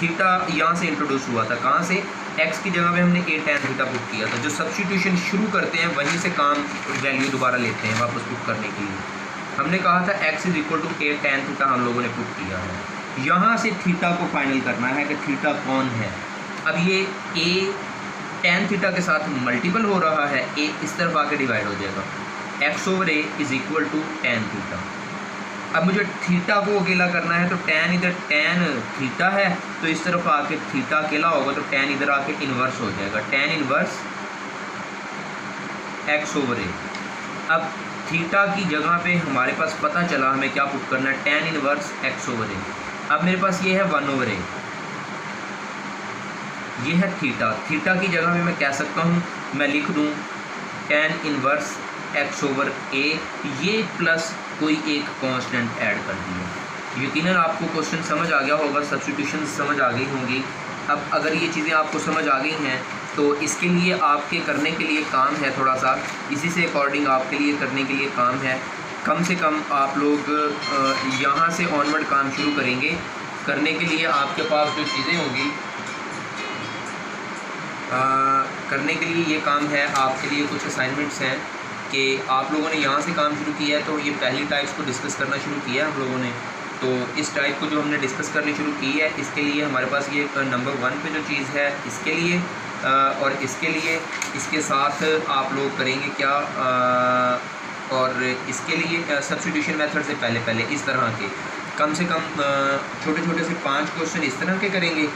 थीटा यहाँ से इंट्रोड्यूस हुआ था, कहाँ से, x की जगह पे हमने a tan थीटा पुट किया था। जो सब्स्टिट्यूशन शुरू करते हैं वहीं से काम वैल्यू दोबारा लेते हैं वापस पुट करने के लिए। हमने कहा था x = a tan थीटा हम लोगों ने पुट किया है। यहाँ से थीटा को फाइनल करना है कि थीटा कौन है। अब ये a tan थीटा के साथ मल्टीपल हो रहा है, a इस तरफ आके डिवाइड हो जाएगा, x/a = tan थीटा। अब मुझे थीटा को अकेला करना है तो tan इधर tan थीटा है तो इस तरफ आके थीटा अकेला होगा तो tan इधर आके इन्वर्स हो जाएगा, tan इन्वर्स x/a। अब थीटा की जगह पे हमारे पास पता चला हमें क्या पुट करना है, tan इन्वर्स x/a। अब मेरे पास ये है 1/a, ये है थीटा। थीटा की जगह में मैं कह सकता हूँ, मैं लिख दूँ tan इन्वर्स x/a, ये प्लस कोई एक कांस्टेंट ऐड कर दिया। यकीनन आपको क्वेश्चन समझ आ गया होगा, सब्स्टिट्यूशन समझ आ गई होंगी। अब अगर ये चीज़ें आपको समझ आ गई हैं तो इसके लिए आपके करने के लिए काम है थोड़ा सा, इसी से अकॉर्डिंग आपके लिए करने के लिए काम है, कम से कम आप लोग यहाँ से ऑनवर्ड काम शुरू करेंगे। करने के लिए आपके पास जो चीज़ें होंगी करने के लिए ये काम है, आपके लिए कुछ असाइनमेंट्स हैं कि आप लोगों ने यहाँ से काम शुरू किया है, तो ये पहली टाइप्स को डिस्कस करना शुरू किया है हम लोगों ने। तो इस टाइप को जो हमने डिस्कस करनी शुरू की है, इसके लिए हमारे पास ये नंबर 1 पे जो चीज़ है इसके लिए और इसके लिए, इसके साथ आप लोग करेंगे क्या, और इसके लिए सब्स्टिट्यूशन मेथड से पहले इस तरह के कम से कम छोटे छोटे से 5 क्वेश्चन इस तरह के करेंगे।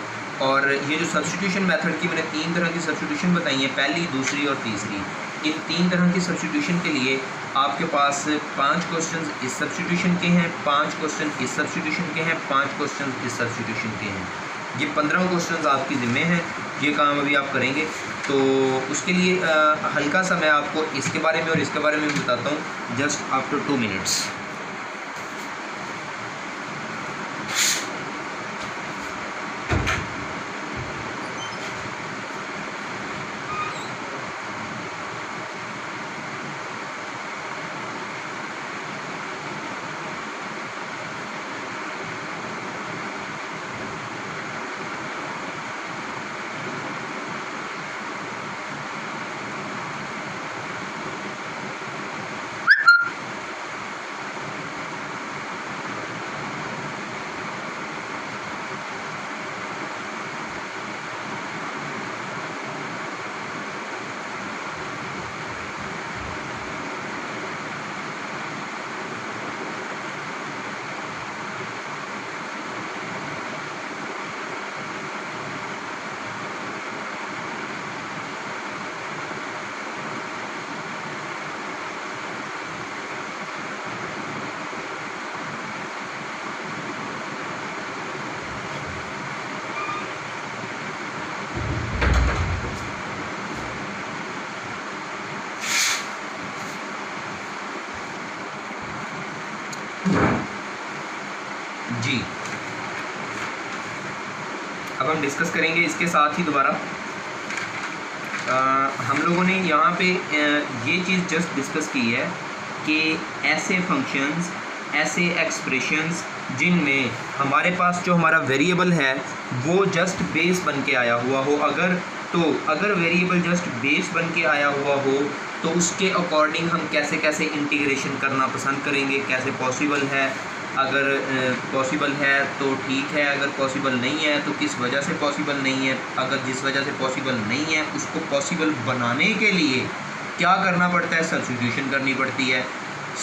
और ये जो सब्स्टिट्यूशन मेथड की मैंने 3 तरह की सब्स्टिट्यूशन बताई है, पहली, दूसरी और तीसरी, इन 3 तरह की सब्स्टिट्यूशन के लिए आपके पास 5 क्वेश्चन इस सब्स्टिट्यूशन के हैं, 5 क्वेश्चन इस सब्स्टिट्यूशन के हैं, 5 क्वेश्चन इस सब्स्टिट्यूशन के हैं। ये 15 क्वेश्चन आपकी ज़िम्मे हैं, ये काम अभी आप करेंगे। तो उसके लिए हल्का सा मैं आपको इसके बारे में और इसके बारे में बताता हूँ जस्ट आफ्टर 2 मिनट्स। जी, अब हम डिस्कस करेंगे इसके साथ ही दोबारा हम लोगों ने यहाँ पे ये चीज़ जस्ट डिस्कस की है कि ऐसे फंक्शंस, ऐसे एक्सप्रेशंस जिनमें हमारे पास जो हमारा वेरिएबल है वो जस्ट बेस बन के आया हुआ हो, अगर वेरिएबल जस्ट बेस बन के आया हुआ हो तो उसके अकॉर्डिंग हम कैसे कैसे इंटीग्रेशन करना पसंद करेंगे, कैसे पॉसिबल है, अगर पॉसिबल है तो ठीक है, अगर पॉसिबल नहीं है तो किस वजह से पॉसिबल नहीं है, अगर जिस वजह से पॉसिबल नहीं है उसको पॉसिबल बनाने के लिए क्या करना पड़ता है, सब्स्टिट्यूशन करनी पड़ती है।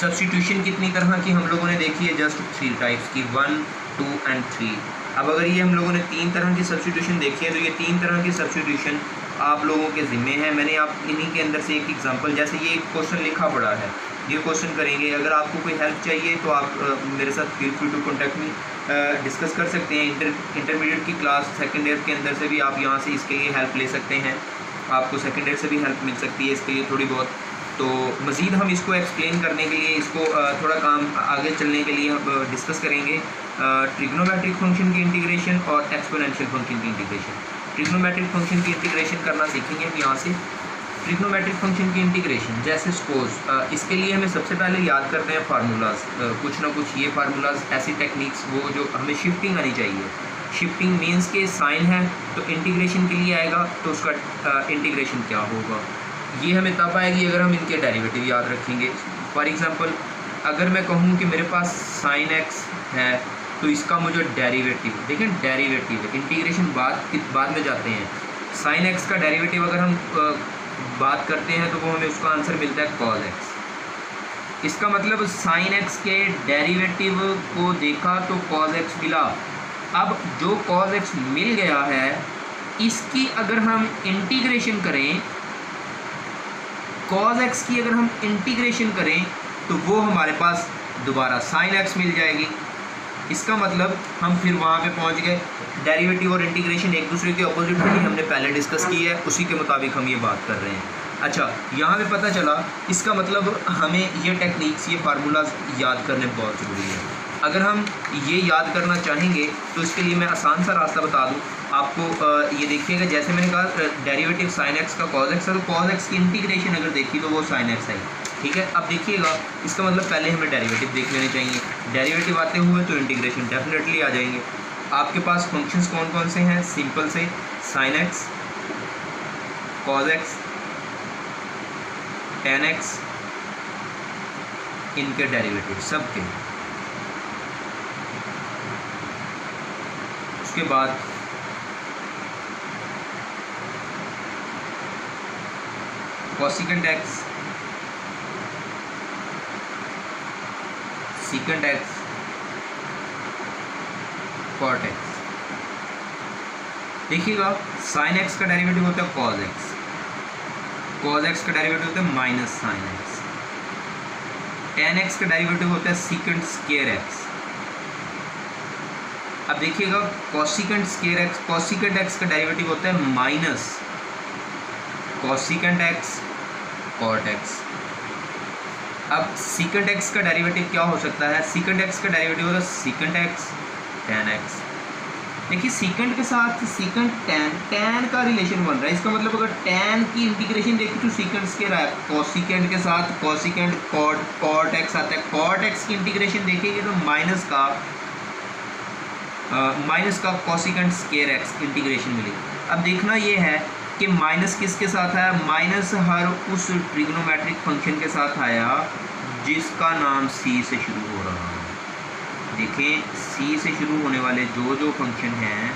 सब्स्टिट्यूशन कितनी तरह की हम लोगों ने देखी है, जस्ट 3 टाइप्स की, 1, 2 एंड 3। अब अगर ये हम लोगों ने 3 तरह की सब्स्टिट्यूशन देखी है तो ये 3 तरह की सब्स्टिट्यूशन आप लोगों के ज़िम्मे है। मैंने आप इन्हीं के अंदर से एक एग्जांपल, जैसे ये एक क्वेश्चन लिखा पड़ा है, ये क्वेश्चन करेंगे। अगर आपको कोई हेल्प चाहिए तो आप मेरे साथ feel free to contact me, discuss कर सकते हैं। इंटरमीडिएट की क्लास सेकेंड ईयर के अंदर से भी आप यहाँ से इसके लिए हेल्प ले सकते हैं, आपको सेकेंड ईयर से भी हेल्प मिल सकती है इसके लिए थोड़ी बहुत। तो मज़ीद हम इसको एक्सप्लेन करने के लिए, इसको थोड़ा काम आगे चलने के लिए हम डिस्कस करेंगे ट्रिग्नोमेट्रिक फंक्शन की इंटीग्रेशन और एक्सपोनेंशियल फंक्शन की इंटीग्रेशन। ट्रिग्नोमेट्रिक फंक्शन की इंटीग्रेशन करना सीखेंगे हम यहाँ से। ट्रिग्नोमेट्रिक फंक्शन की इंटीग्रेशन, जैसे सपोज इसके लिए हमें सबसे पहले याद करते हैं फार्मूलाज, कुछ ना कुछ ये फार्मूलाज, ऐसी टेक्निक्स वो जो हमें शिफ्टिंग आनी चाहिए। शिफ्टिंग मीन्स के साइन है तो इंटीग्रेशन के लिए आएगा, तो उसका इंटीग्रेशन क्या होगा ये हमें तब आएगी अगर हम इनके डेरिवेटिव याद रखेंगे। फॉर एग्ज़ाम्पल अगर मैं कहूँ कि मेरे पास साइन एक्स है तो इसका मुझे डेरिवेटिव, देखें डेरिवेटिव, इंटीग्रेशन बाद में जाते हैं। साइन एक्स का डेरिवेटिव अगर हम बात करते हैं तो वो हमें उसका आंसर मिलता है कॉस एक्स। इसका मतलब साइन एक्स के डेरिवेटिव को देखा तो कॉस एक्स मिला। अब जो कॉस एक्स मिल गया है इसकी अगर हम इंटीग्रेशन करें, कॉस एक्स की अगर हम इंटीग्रेशन करें तो वो हमारे पास दोबारा साइन एक्स मिल जाएगी। इसका मतलब हम फिर वहाँ पे पहुँच गए। डेरिवेटिव और इंटीग्रेशन एक दूसरे के अपोजिट में ही हमने पहले डिस्कस की है, उसी के मुताबिक हम ये बात कर रहे हैं। अच्छा, यहाँ पे पता चला, इसका मतलब हमें ये टेक्निक्स, ये फार्मूलाज याद करने बहुत ज़रूरी है। अगर हम ये याद करना चाहेंगे तो इसके लिए मैं आसान सा रास्ता बता दूँ आपको। ये देखिएगा, जैसे मैंने कहा डेरिवेटिव साइन एक्स का कॉस एक्स है, तो कॉस एक्स की इंटीग्रेशन अगर देखी तो वो साइन एक्स है, ठीक है। अब देखिएगा, इसका मतलब पहले हमें डेरिवेटिव देख लेने चाहिए। डेरिवेटिव आते हुए तो इंटीग्रेशन डेफिनेटली आ जाएंगे। आपके पास फंक्शंस कौन कौन से हैं, सिंपल से sine X, cos x, tan x, इनके डेरिवेटिव सबके। उसके बाद cosecant x, secant x, cot x। देखिएगा साइन x का डेरिवेटिव होता है cos x, cos x का डेरिवेटिव होता है minus sine x, tan x का डेरिवेटिव होता है सीकेंट स्क्वायर x। अब देखिएगा cosecant square x, cosecant x का डेरिवेटिव होता है minus cosecant x cot x। अब सीकेंट x का डेरिवेटिव क्या हो सकता है? सीकेंट x का डेरिवेटिव होता है सीकेंट x tan x। देखिए सीकेंट के साथ सीकेंट tan का रिलेशन बन रहा है, इसका मतलब अगर tan की इंटीग्रेशन देखिए तो सीकेंट स्क्वायर है, कोसिकेंट के साथ कोसिकेंट कॉट x आता है, कॉट x की इंटीग्रेशन देखेंगे तो माइनस का कोसिकेंट स्क्वायर x इंटीग्रेशन मिलेगी। अब देखना ये है कि माइनस किसके साथ आया? माइनस हर उस ट्रिग्नोमेट्रिक फंक्शन के साथ आया जिसका नाम c से शुरू हो रहा है। देखें c से शुरू होने वाले जो फंक्शन हैं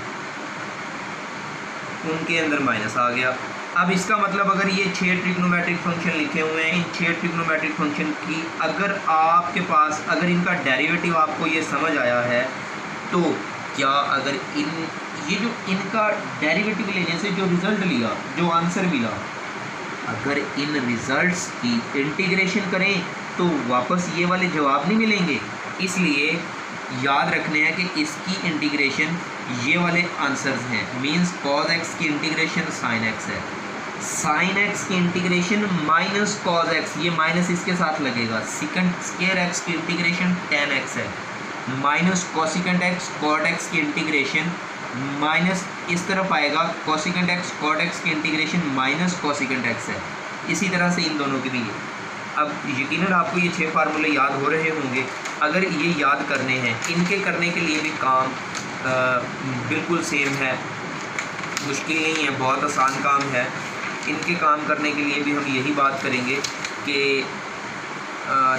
उनके अंदर माइनस आ गया। अब इसका मतलब अगर ये 6 ट्रिग्नोमेट्रिक फंक्शन लिखे हुए हैं, इन 6 ट्रिग्नोमेट्रिक फंक्शन की अगर आपके पास अगर इनका डेरिवेटिव आपको ये समझ आया है तो क्या अगर ये जो इनका डेरिवेटिव लेने से जो रिज़ल्ट लिया, जो आंसर मिला, अगर इन रिज़ल्ट्स की इंटीग्रेशन करें तो वापस ये वाले जवाब नहीं मिलेंगे। इसलिए याद रखने हैं कि इसकी इंटीग्रेशन ये वाले आंसर्स हैं। मींस cos x की इंटीग्रेशन sin x है, sin x की इंटीग्रेशन माइनस cos x, ये माइनस इसके साथ लगेगा। सीकेंट स्क्वायर x की इंटीग्रेशन tan x है, minus cosecant x cot x की इंटीग्रेशन माइनस इस तरफ आएगा, कोसिकेंट x cot x की इंटीग्रेशन माइनस कोसिकेंट x है। इसी तरह से इन दोनों के लिए। अब यकीनन आपको ये 6 फार्मूले याद हो रहे होंगे। अगर ये याद करने हैं, इनके करने के लिए भी काम बिल्कुल सेम है, मुश्किल नहीं है, बहुत आसान काम है। इनके काम करने के लिए भी हम यही बात करेंगे कि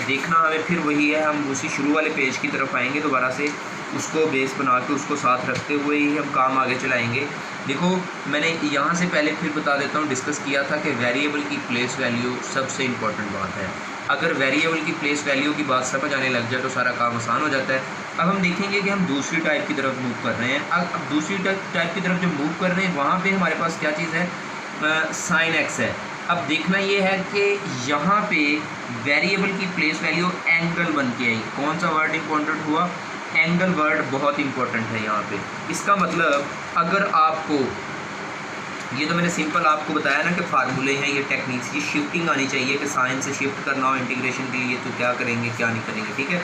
देखना हमें फिर वही है, हम उसी शुरू वाले पेज की तरफ आएंगे दोबारा से, उसको बेस बना के उसको साथ रखते हुए ही हम काम आगे चलाएंगे। देखो मैंने यहाँ से पहले फिर बता देता हूँ, डिस्कस किया था कि वेरिएबल की प्लेस वैल्यू सबसे इम्पॉर्टेंट बात है। अगर वेरिएबल की प्लेस वैल्यू की बात समझ आने लग जाए तो सारा काम आसान हो जाता है। अब हम देखेंगे कि हम दूसरी टाइप की तरफ मूव कर रहे हैं। अब दूसरी टाइप की तरफ जब मूव कर रहे हैं वहाँ पे हमारे पास क्या चीज़ है? साइन एक्स है। अब देखना ये है कि यहाँ पे वेरिएबल की प्लेस वैल्यू एंगल बन के आई। कौन सा वर्ड इंपॉर्टेंट हुआ? एंगल वर्ड बहुत इंपॉर्टेंट है यहाँ पे। इसका मतलब अगर आपको, ये तो मैंने सिंपल आपको बताया ना कि फार्मूले हैं, ये टेक्निक्स की शिफ्टिंग आनी चाहिए कि साइन से शिफ्ट करना हो इंटीग्रेशन के लिए तो क्या करेंगे क्या नहीं करेंगे, ठीक है।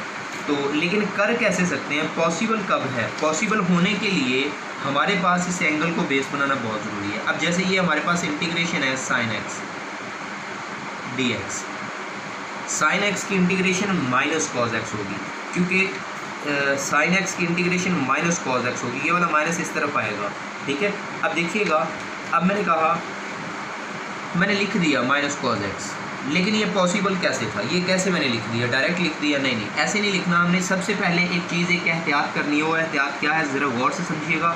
तो लेकिन कर कैसे सकते हैं? पॉसिबल कब है? पॉसिबल होने के लिए हमारे पास इस एंगल को बेस बनाना बहुत ज़रूरी है। अब जैसे ये हमारे पास इंटीग्रेशन है sine x D x, sine x की इंटीग्रेशन माइनस कॉज एक्स होगी, क्योंकि साइन एक्स की इंटीग्रेशन माइनस कॉज एक्स होगी, ये वाला माइनस इस तरफ आएगा, ठीक है। अब देखिएगा, अब मैंने कहा, मैंने लिख दिया माइनस कॉज एक्स, लेकिन ये पॉसिबल कैसे था? ये कैसे मैंने लिख दिया? डायरेक्ट लिख दिया? नहीं, ऐसे नहीं लिखना। हमने सबसे पहले एक चीज़, एक एहतियात करनी हो। एहतियात क्या है ज़रा गौर से समझिएगा।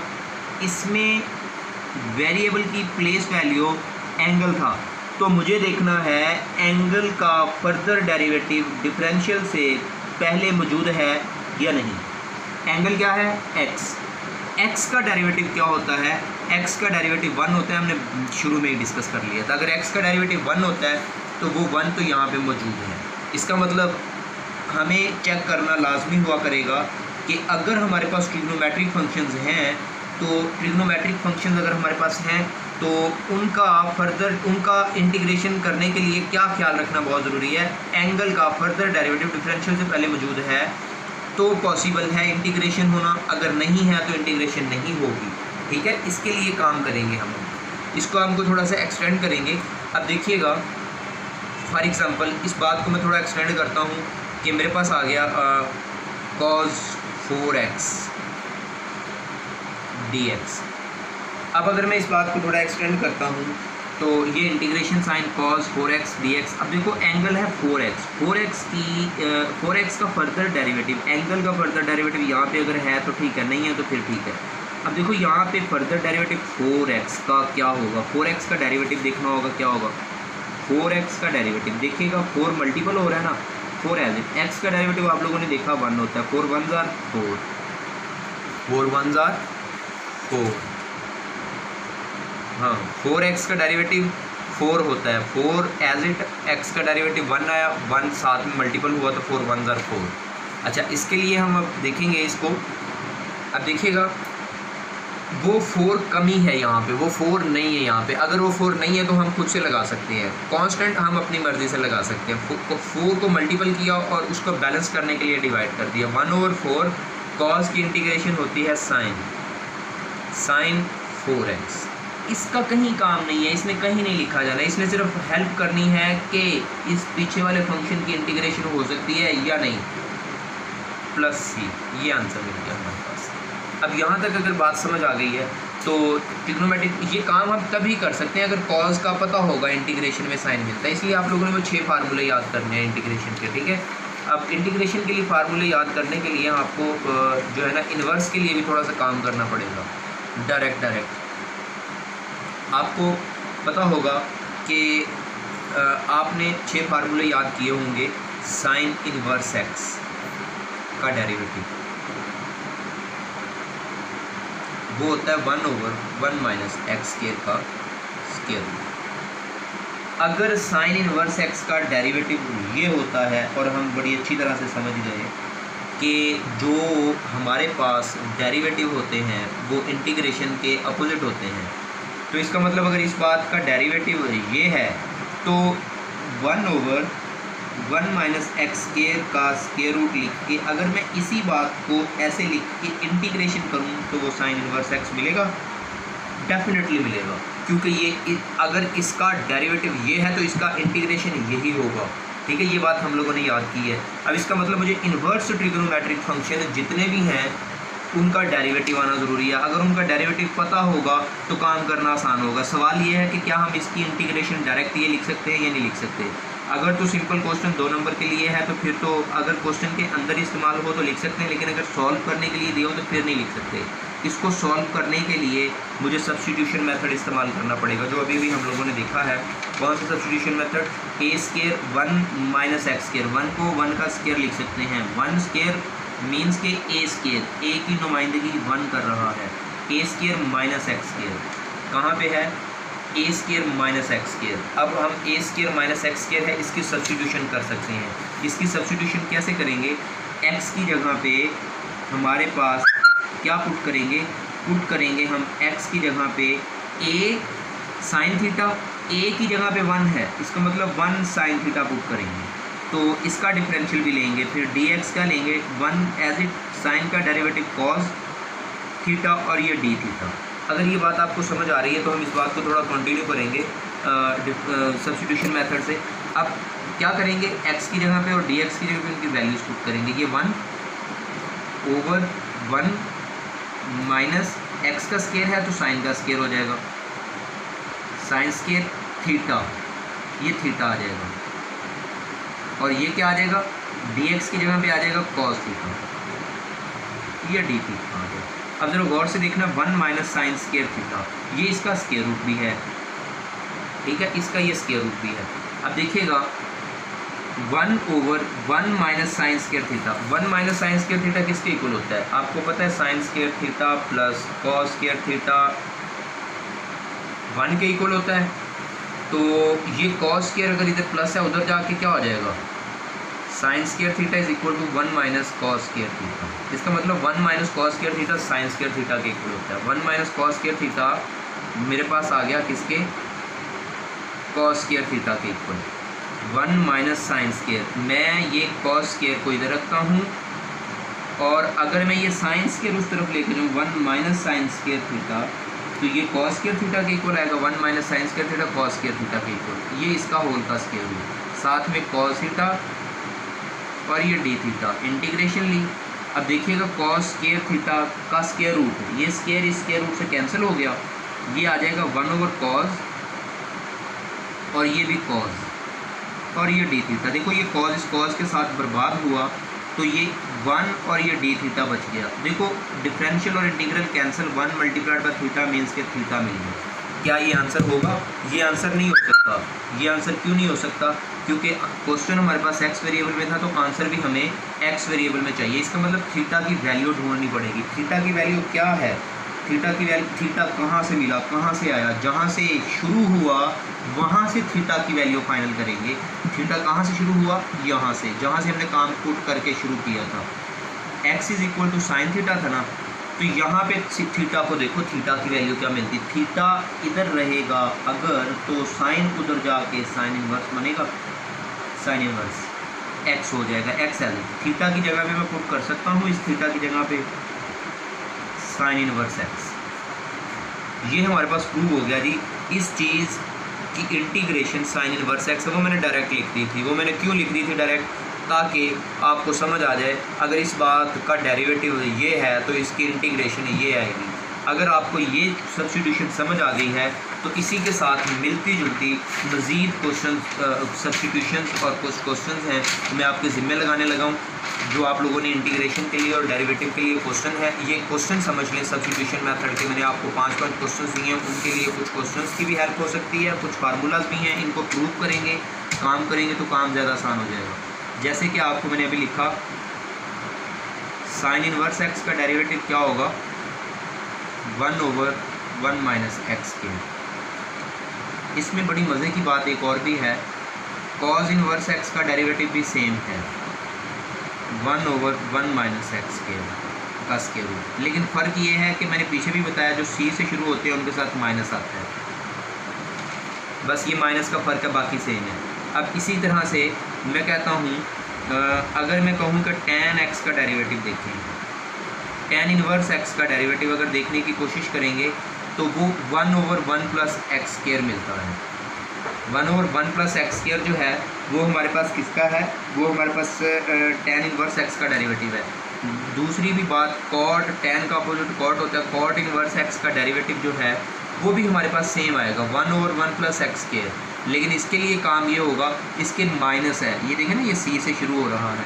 इसमें वेरिएबल की प्लेस वैल्यू एंगल था, तो मुझे देखना है एंगल का फर्दर डेरिवेटिव डिफरेंशियल से पहले मौजूद है या नहीं। एंगल क्या है? एक्स। एक्स का डेरिवेटिव क्या होता है? एक्स का डेरिवेटिव 1 होता है, हमने शुरू में ही डिस्कस कर लिया था। अगर एक्स का डेरिवेटिव 1 होता है तो वो 1 तो यहाँ पे मौजूद है। इसका मतलब हमें चेक करना लाजमी हुआ करेगा कि अगर हमारे पास ट्रिग्नोमेट्रिक फंक्शंस हैं, तो ट्रिग्नोमेट्रिक फंक्शंस अगर हमारे पास हैं तो उनका इंटीग्रेशन करने के लिए क्या ख्याल रखना बहुत ज़रूरी है? एंगल का फर्दर डेरिवेटिव डिफरेंशियल से पहले मौजूद है तो पॉसिबल है इंटीग्रेशन होना, अगर नहीं है तो इंटीग्रेशन नहीं होगी, ठीक है। इसके लिए काम करेंगे हम, इसको हमको थोड़ा सा एक्सटेंड करेंगे। अब देखिएगा, फॉर एग्ज़ाम्पल इस बात को मैं थोड़ा एक्सटेंड करता हूँ कि मेरे पास आ गया cos 4x dx। अब अगर मैं इस बात को थोड़ा एक्सटेंड करता हूँ तो ये integration sign cos 4x dx। अब देखो एंगल है 4x, 4x का फर्दर डेरिवेटिव, एंगल का फर्दर डेरिवेटिव यहाँ पे अगर है तो ठीक है, नहीं है तो फिर ठीक है। अब देखो यहाँ पे फर्दर डेरिवेटिव 4x का क्या होगा, 4x का डेरिवेटिव देखना होगा क्या होगा। 4x का डेरिवेटिव देखिएगा, 4 मल्टीपल हो रहा है ना, 4 एज इट, x का डेरिवेटिव आप लोगों ने देखा 1 होता है, 4 1s are 4, 4 1s are 4। हाँ 4x का डेरिवेटिव 4 होता है, 4 एज इट, x का डेरिवेटिव 1 आया, 1 साथ में मल्टीपल हुआ तो 4 1s are 4। अच्छा इसके लिए हम अब देखेंगे इसको। अब देखिएगा वो 4 कमी है यहाँ पे, वो 4 नहीं है यहाँ पे। अगर वो 4 नहीं है तो हम खुद से लगा सकते हैं, कांस्टेंट हम अपनी मर्ज़ी से लगा सकते हैं। 4 को मल्टीपल किया और उसको बैलेंस करने के लिए डिवाइड कर दिया। 1/4 कॉस की इंटीग्रेशन होती है साइन 4x। इसका कहीं काम नहीं है, इसने कहीं नहीं लिखा जाना, इसने सिर्फ हेल्प करनी है कि इस पीछे वाले फंक्शन की इंटीग्रेशन हो सकती है या नहीं, प्लस सी, ये आंसर मिल गया हमारे पास। अब यहाँ तक अगर बात समझ आ गई है तो ट्रिग्नोमेट्रिक ये काम हम तभी कर सकते हैं अगर कॉस का पता होगा, इंटीग्रेशन में साइन मिलता है। इसलिए आप लोगों ने वो 6 फार्मूले याद करने हैं इंटीग्रेशन के, ठीक है। अब इंटीग्रेशन के लिए फार्मूले याद करने के लिए आपको जो है ना इन्वर्स के लिए भी थोड़ा सा काम करना पड़ेगा। डायरेक्ट आपको पता होगा कि आपने 6 फार्मूले याद किए होंगे। साइन इन्वर्स एक्स का डेरिवेटिव वो होता है 1/1 - x स्क्वायर का स्क्वायर रूट। अगर साइन इन्वर्स एक्स का डेरिवेटिव ये होता है और हम बड़ी अच्छी तरह से समझ गए कि जो हमारे पास डेरिवेटिव होते हैं वो इंटीग्रेशन के अपोजिट होते हैं, तो इसका मतलब अगर इस बात का डेरिवेटिव ये है तो 1/1 - x स्क्वायर का स्क्वायर रूट लिख के अगर मैं इसी बात को ऐसे लिख के इंटीग्रेशन करूं तो वो साइन इन्वर्स x मिलेगा, डेफिनेटली मिलेगा, क्योंकि ये अगर इसका डेरिवेटिव ये है तो इसका इंटीग्रेशन यही होगा, ठीक है। ये बात हम लोगों ने याद की है। अब इसका मतलब मुझे इन्वर्स ट्रिग्नोमेट्रिक फंक्शन जितने भी हैं उनका डेरिवेटिव आना ज़रूरी है। अगर उनका डेरिवेटिव पता होगा तो काम करना आसान होगा। सवाल ये है कि क्या हम इसकी इंटीग्रेशन डायरेक्ट ये लिख सकते हैं या नहीं लिख सकते। अगर तो सिंपल क्वेश्चन 2 नंबर के लिए है तो फिर तो अगर क्वेश्चन के अंदर इस्तेमाल हो तो लिख सकते हैं, लेकिन अगर सॉल्व करने के लिए दिया हो तो फिर नहीं लिख सकते। इसको सॉल्व करने के लिए मुझे सब्स्टिट्यूशन मेथड इस्तेमाल करना पड़ेगा, जो अभी भी हम लोगों ने देखा है। कौन सा substitution method? a square 1 - x square, 1 को 1 का स्क्वायर लिख सकते हैं। 1 स्क्वायर मीन्स के a स्क्वायर, a की नुमाइंदगी 1 कर रहा है। a square minus x square कहाँ पे है? a square minus x square. अब हम a square minus x square है इसकी सब्स्टिट्यूशन कर सकते हैं। इसकी सब्स्टिट्यूशन कैसे करेंगे? x की जगह पे हमारे पास क्या पुट करेंगे? पुट करेंगे हम x की जगह पे a साइन थीटा, a की जगह पे 1 है, इसका मतलब 1 साइन थीटा पुट करेंगे, तो इसका डिफरेंशियल भी लेंगे। फिर dx का लेंगे 1 एज इट, साइन का डेरिवेटिव cos थीटा और ये d थीटा। अगर ये बात आपको समझ आ रही है तो हम इस बात को थोड़ा कंटिन्यू करेंगे सब्स्टिट्यूशन मेथड से। अब क्या करेंगे? x की जगह पे और dx की जगह पे उनकी वैल्यूज पुट करेंगे। ये 1/1 माइनस x का स्क्वायर है तो साइन का स्क्वायर हो जाएगा, साइन स्क्वायर थीटा, ये थीटा आ जाएगा, और ये क्या आ जाएगा? dx की जगह पे आ जाएगा cos थीटा, ये d थीटा आ जाएगा। अब जरा गौर से देखना, 1 माइनस साइन स्क्वायर थीटा, ये इसका स्क्वायर रूट भी है, ठीक है, इसका ये स्क्वायर रूट भी है। अब देखिएगा 1/1 minus sign square theta, 1 minus sign square theta किसके इक्वल होता है? आपको पता है sign square theta plus cos square theta 1 के इक्वल होता है। तो ये कॉस स्क्वायर अगर इधर प्लस है उधर जाके क्या हो जाएगा? Sine square theta is equal to 1 minus cos square theta. इसका मतलब 1 minus cos square theta sine square theta के इक्वल होता है। 1 माइनस कॉस स्क्वायर थीटा मेरे पास आ गया किसके? कॉस स्क्वायर थीटा के इक्वल। 1 माइनस साइन स्क्वायर, मैं ये कॉस स्क्वायर को इधर रखता हूँ, और अगर मैं ये साइन स्क्वायर उस तरफ लेके जाऊँ 1 माइनस साइन स्क्वायर थीटा, तो ये कॉस स्क्वायर थीटा के इक्वल आएगा। 1 minus sign square theta cos square theta के इक्वल, ये इसका होल का स्क्वायर रूट, साथ में कॉस थीटा और ये डी थीटा, इंटीग्रेशन ली। अब देखिएगा कॉस स्क्वायर थीटा का स्क्वायर रूट, ये स्क्वायर इस स्क्वायर रूट से कैंसिल हो गया, ये आ जाएगा 1/cos और ये भी कॉज, और ये डी थीटा। देखो ये कॉज इस कॉज के साथ बर्बाद हुआ तो ये 1 और ये डी थीटा बच गया। देखो डिफरेंशियल और integral cancel, 1 multiplied by theta means के थीटा मिल गया। क्या ये आंसर होगा? ये आंसर नहीं हो सकता। ये आंसर क्यों नहीं हो सकता? क्योंकि क्वेश्चन हमारे पास एक्स वेरिएबल में था तो आंसर भी हमें एक्स वेरिएबल में चाहिए। इसका मतलब थीटा की वैल्यू ढूंढनी पड़ेगी। थीटा की वैल्यू क्या है? थीटा की वैल्यू, थीटा कहाँ से मिला, कहाँ से आया? जहाँ से शुरू हुआ वहाँ से थीटा की वैल्यू फाइनल करेंगे। थीटा कहाँ से शुरू हुआ? यहाँ से, जहाँ से हमने काम पुट करके शुरू किया था। x is equal to sine theta था ना, तो यहाँ पे थीटा को देखो, थीटा की वैल्यू क्या मिलती? थीटा इधर रहेगा अगर तो साइन उधर जाके साइन इनवर्स बनेगा, साइन इनवर्स x हो जाएगा, x एल। थीटा की जगह पे मैं पुट कर सकता हूँ इस थीटा की जगह पे साइन इनवर्स x। ये हमारे पास प्रूव हो गया जी। इस चीज़ की इंटीग्रेशन साइन इनवर्स x, वो मैंने डायरेक्ट लिख दी थी। वो मैंने क्यों लिख दी थी डायरेक्ट? ताकि आपको समझ आ जाए अगर इस बात का डेरिवेटिव ये है तो इसकी इंटीग्रेशन ये आएगी। अगर आपको ये सब्स्टिट्यूशन समझ आ गई है तो इसी के साथ मिलती जुलती मज़ीद क्वेश्चन सब्स्टिट्यूशंस और कुछ क्वेश्चंस हैं तो मैं आपके ज़िम्मे लगाने लगा हूँ, जो आप लोगों ने इंटीग्रेशन के लिए और डेरिवेटिव के लिए क्वेश्चन है। ये क्वेश्चन समझ लें सब्स्टिट्यूशन मेथड के। मैंने आपको 5 क्वेश्चन दिए हैं, उनके लिए कुछ क्वेश्चन की भी हेल्प हो सकती है, कुछ फार्मूलाज भी हैं। इनको प्रूव करेंगे, काम करेंगे तो काम ज़्यादा आसान हो जाएगा। जैसे कि आपको मैंने अभी लिखा साइन इनवर्स एक्स का डेरिवेटिव क्या होगा? 1/1 माइनस एक्स के। इसमें बड़ी मज़े की बात एक और भी है, कॉज इनवर्स एक्स का डेरिवेटिव भी सेम है, 1/1 माइनस एक्स का स्क्वायर रूट। लेकिन फ़र्क ये है कि मैंने पीछे भी बताया जो सी से शुरू होते हैं उनके साथ माइनस आता है, बस ये माइनस का फ़र्क है, बाकी सेम है। अब इसी तरह से मैं कहता हूँ अगर मैं कहूँ कि tan x का डेरिवेटिव देखें, tan इनवर्स x का डेरिवेटिव अगर देखने की कोशिश करेंगे तो वो 1/1 प्लस एक्स स्क्वायर मिलता है। 1/1 प्लस एक्स स्क्वायर जो है वो हमारे पास किसका है? वो हमारे पास tan इनवर्स x का डेरिवेटिव है। दूसरी भी बात, कॉट, tan का अपोजिट कॉट होता है, कॉट इनवर्स x का डेरिवेटिव जो है वो भी हमारे पास सेम आएगा, 1/1 प्लस एक्स स्क्वायर। लेकिन इसके लिए काम ये होगा, इसके माइनस है, ये देखें ना, ये सी से शुरू हो रहा है।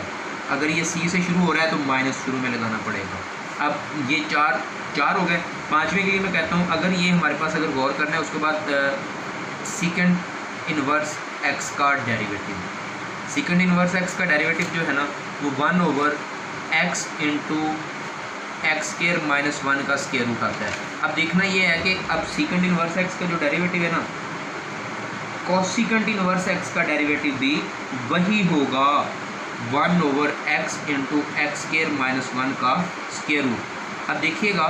अगर ये सी से शुरू हो रहा है तो माइनस शुरू में लगाना पड़ेगा। अब ये चार हो गए। पाँचवें के लिए मैं कहता हूँ अगर ये हमारे पास अगर गौर करना है उसके बाद सेकंड इनवर्स एक्स का डेरिवेटिव, सेकंड इनवर्स एक्स का डेरिवेटिव जो है ना वो 1/x into x square minus 1 का स्क्वायर रूट आता है। अब देखना ये है कि अब सेकंड इनवर्स एक्स का जो डेरिवेटिव है ना, कोसेकेंट इनवर्स एक्स का डेरिवेटिव भी वही होगा, 1/x into x square minus 1 का स्क्वायर रूट। अब देखिएगा,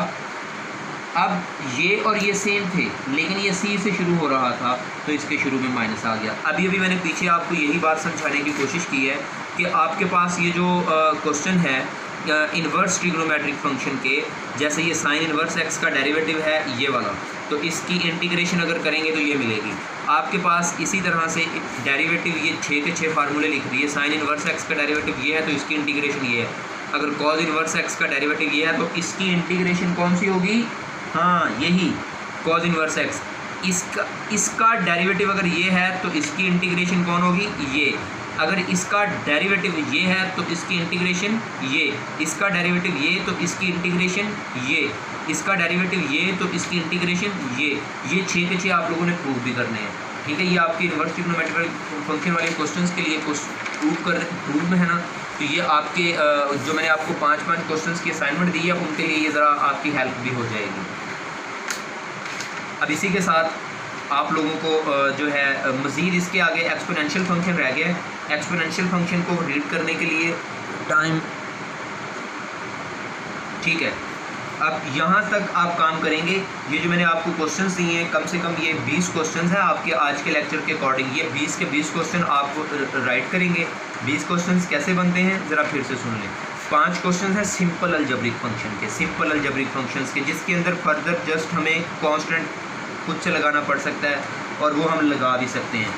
अब ये और ये सेम थे लेकिन ये सी से शुरू हो रहा था तो इसके शुरू में माइनस आ गया। अभी अभी मैंने पीछे आपको यही बात समझाने की कोशिश की है कि आपके पास ये जो क्वेश्चन है इन्वर्स ट्रिग्नोमेट्रिक फंक्शन के, जैसे ये साइन इन्वर्स एक्स का डेरिवेटिव है ये वाला, तो इसकी इंटीग्रेशन अगर करेंगे तो ये मिलेगी आपके पास। इसी तरह से डेरिवेटिव ये 6 के 6 फार्मूले लिख दिए। साइन इन्वर्स एक्स का डेरिवेटिव ये है तो इसकी इंटीग्रेशन ये है। अगर कॉज इन्वर्स एक्स का डेरिवेटिव ये है तो इसकी इंटीग्रेशन कौन सी होगी? हाँ, यही कॉज इन्वर्स एक्स। इसका डेरिवेटिव अगर ये है तो इसकी इंटीग्रेशन कौन होगी? ये। अगर इसका डेरिवेटिव ये है तो इसकी इंटीग्रेशन ये, इसका डेरिवेटिव ये तो इसकी इंटीग्रेशन ये, इसका डेरिवेटिव ये तो इसकी इंटीग्रेशन ये 6 के 6 आप लोगों ने प्रूव भी करने हैं। ठीक है, ये आपके इन्वर्स ट्रिग्नोमेट्रिक फंक्शन वाले क्वेश्चंस के लिए प्रूव में है ना। तो ये आपके जो मैंने आपको 5 क्वेश्चंस की असाइनमेंट दी है उनके लिए ये ज़रा आपकी हेल्प भी हो जाएगी। अब इसी के साथ आप लोगों को जो है मज़ीद इसके आगे एक्सपोनेंशियल फंक्शन रह गया है। एक्सपोनेंशियल फंक्शन को रीड करने के लिए टाइम, ठीक है, अब यहाँ तक आप काम करेंगे। ये जो मैंने आपको क्वेश्चंस दिए हैं, कम से कम ये 20 क्वेश्चंस हैं आपके आज के लेक्चर के अकॉर्डिंग। ये 20 के 20 क्वेश्चन आप राइट करेंगे। 20 क्वेश्चंस कैसे बनते हैं ज़रा फिर से सुन लें। 5 क्वेश्चन है सिंपल अलजेब्रिक फंक्शन के, सिंपल अलजेब्रिक फंक्शंस के, जिसके अंदर फर्दर जस्ट हमें कांस्टेंट खुद से लगाना पड़ सकता है और वो हम लगा भी सकते हैं।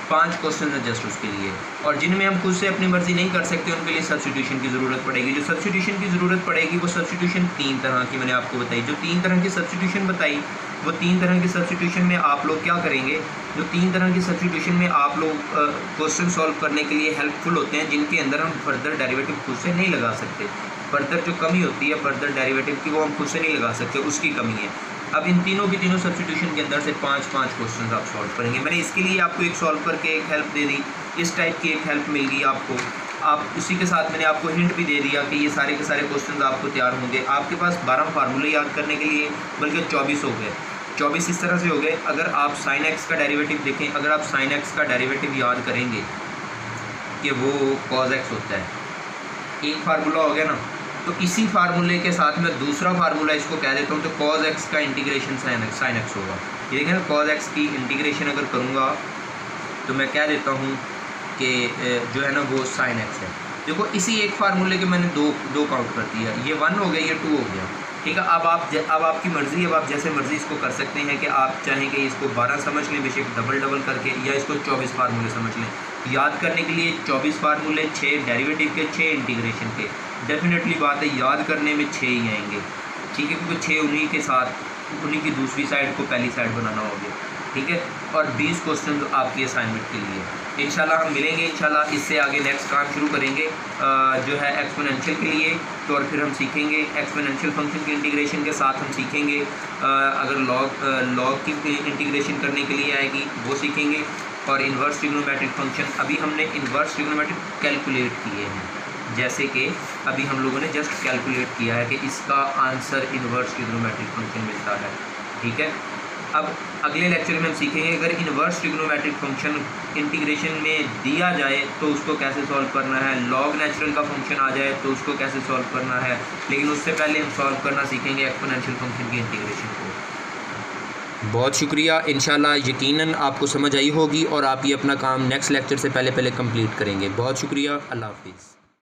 5 क्वेश्चन है जस्ट उसके लिए, और जिनमें हम खुद से अपनी मर्जी नहीं कर सकते उनके लिए सब्स्टिट्यूशन की ज़रूरत पड़ेगी। जो सब्स्टिट्यूशन की ज़रूरत पड़ेगी वो सब्स्टिट्यूशन 3 तरह की मैंने आपको बताई। जो 3 तरह की सब्स्टिट्यूशन बताई वो 3 तरह की सब्स्टिट्यूशन में आप लोग क्या करेंगे, जो 3 तरह की सब्स्टिट्यूशन में आप लोग क्वेश्चन सॉल्व करने के लिए हेल्पफुल होते हैं, जिनके अंदर हम फर्दर डेरिवेटिव खुद से नहीं लगा सकते। फर्दर जो कमी होती है फर्दर डेरिवेटिव की, वो हम खुद से नहीं लगा सकते, उसकी कमी है। अब इन तीनों की तीनों सब्स्टिट्यूशन के अंदर से 5-5 क्वेश्चन आप सॉल्व करेंगे। मैंने इसके लिए आपको एक सॉल्व करके एक हेल्प दे दी, इस टाइप की एक हेल्प मिल गई आपको। आप उसी के साथ मैंने आपको हिंट भी दे दिया कि ये सारे के सारे क्वेश्चन आपको तैयार होंगे। आपके पास 12 फार्मूले याद करने के लिए, बल्कि 24 हो गए। 24 इस तरह से हो गए। अगर आप साइन एक्स का डेरिवेटिव देखें, अगर आप साइन एक्स का डेरिवेटिव याद करेंगे कि वो कॉज एक्स होता है, एक फार्मूला हो गया ना, तो इसी फार्मूले के साथ मैं दूसरा फार्मूला इसको कह देता हूँ, तो कॉज एक्स का इंटीग्रेशन साइन एक्स होगा। ये देखें ना, कॉज एक्स की इंटीग्रेशन अगर करूँगा तो मैं कह देता हूँ कि जो है ना वो साइन एक्स है। देखो इसी एक फार्मूले के मैंने दो काउंट कर दिया, ये 1 हो गया, ये 2 हो गया, ठीक है। अब आपकी मर्ज़ी, अब आप जैसे मर्ज़ी इसको कर सकते हैं कि आप चाहें कि इसको 12 समझ लें बेशक डबल करके, या इसको 24 फार्मूले समझ लें। याद करने के लिए 24 फार्मूले, 6 डेरिवेटिव के, 6 इंटीग्रेशन के। डेफिनेटली बात है याद करने में 6 ही आएंगे, ठीक है, क्योंकि 6 उन्हीं के साथ उन्हीं की दूसरी साइड को पहली साइड बनाना होगा, ठीक है। और 20 क्वेश्चन आपकी असाइनमेंट के लिए। इंशाल्लाह हम मिलेंगे, इंशाल्लाह इससे आगे नेक्स्ट काम शुरू करेंगे जो है एक्सपोनेंशियल के लिए। तो और फिर हम सीखेंगे एक्सपोनेंशियल फंक्शन की इंटीग्रेशन के साथ हम सीखेंगे अगर लॉग की इंटीग्रेशन करने के लिए आएगी वो सीखेंगे। और इन्वर्स ट्रिग्नोमेट्रिक फंक्शन अभी हमने इन्वर्स ट्रिग्नोमेट्रिक कैलकुलेट किए हैं, जैसे कि अभी हम लोगों ने जस्ट कैलकुलेट किया है कि इसका आंसर इन्वर्स ट्रिग्नोमेट्रिक फंक्शन मिलता है, ठीक है। अब अगले लेक्चर में हम सीखेंगे अगर इन्वर्स ट्रिग्नोमेट्रिक फंक्शन इंटीग्रेशन में दिया जाए तो उसको कैसे सॉल्व करना है, लॉग नेचुरल का फंक्शन आ जाए तो उसको कैसे सॉल्व करना है। लेकिन उससे पहले हम सॉल्व करना सीखेंगे एक्सपोनेंशियल फंक्शन की इंटीग्रेशन को। बहुत शुक्रिया, इंशाल्लाह यकीनन आपको समझ आई होगी और आप ये अपना काम नेक्स्ट लेक्चर से पहले कंप्लीट करेंगे। बहुत शुक्रिया, अल्लाह हाफिज़।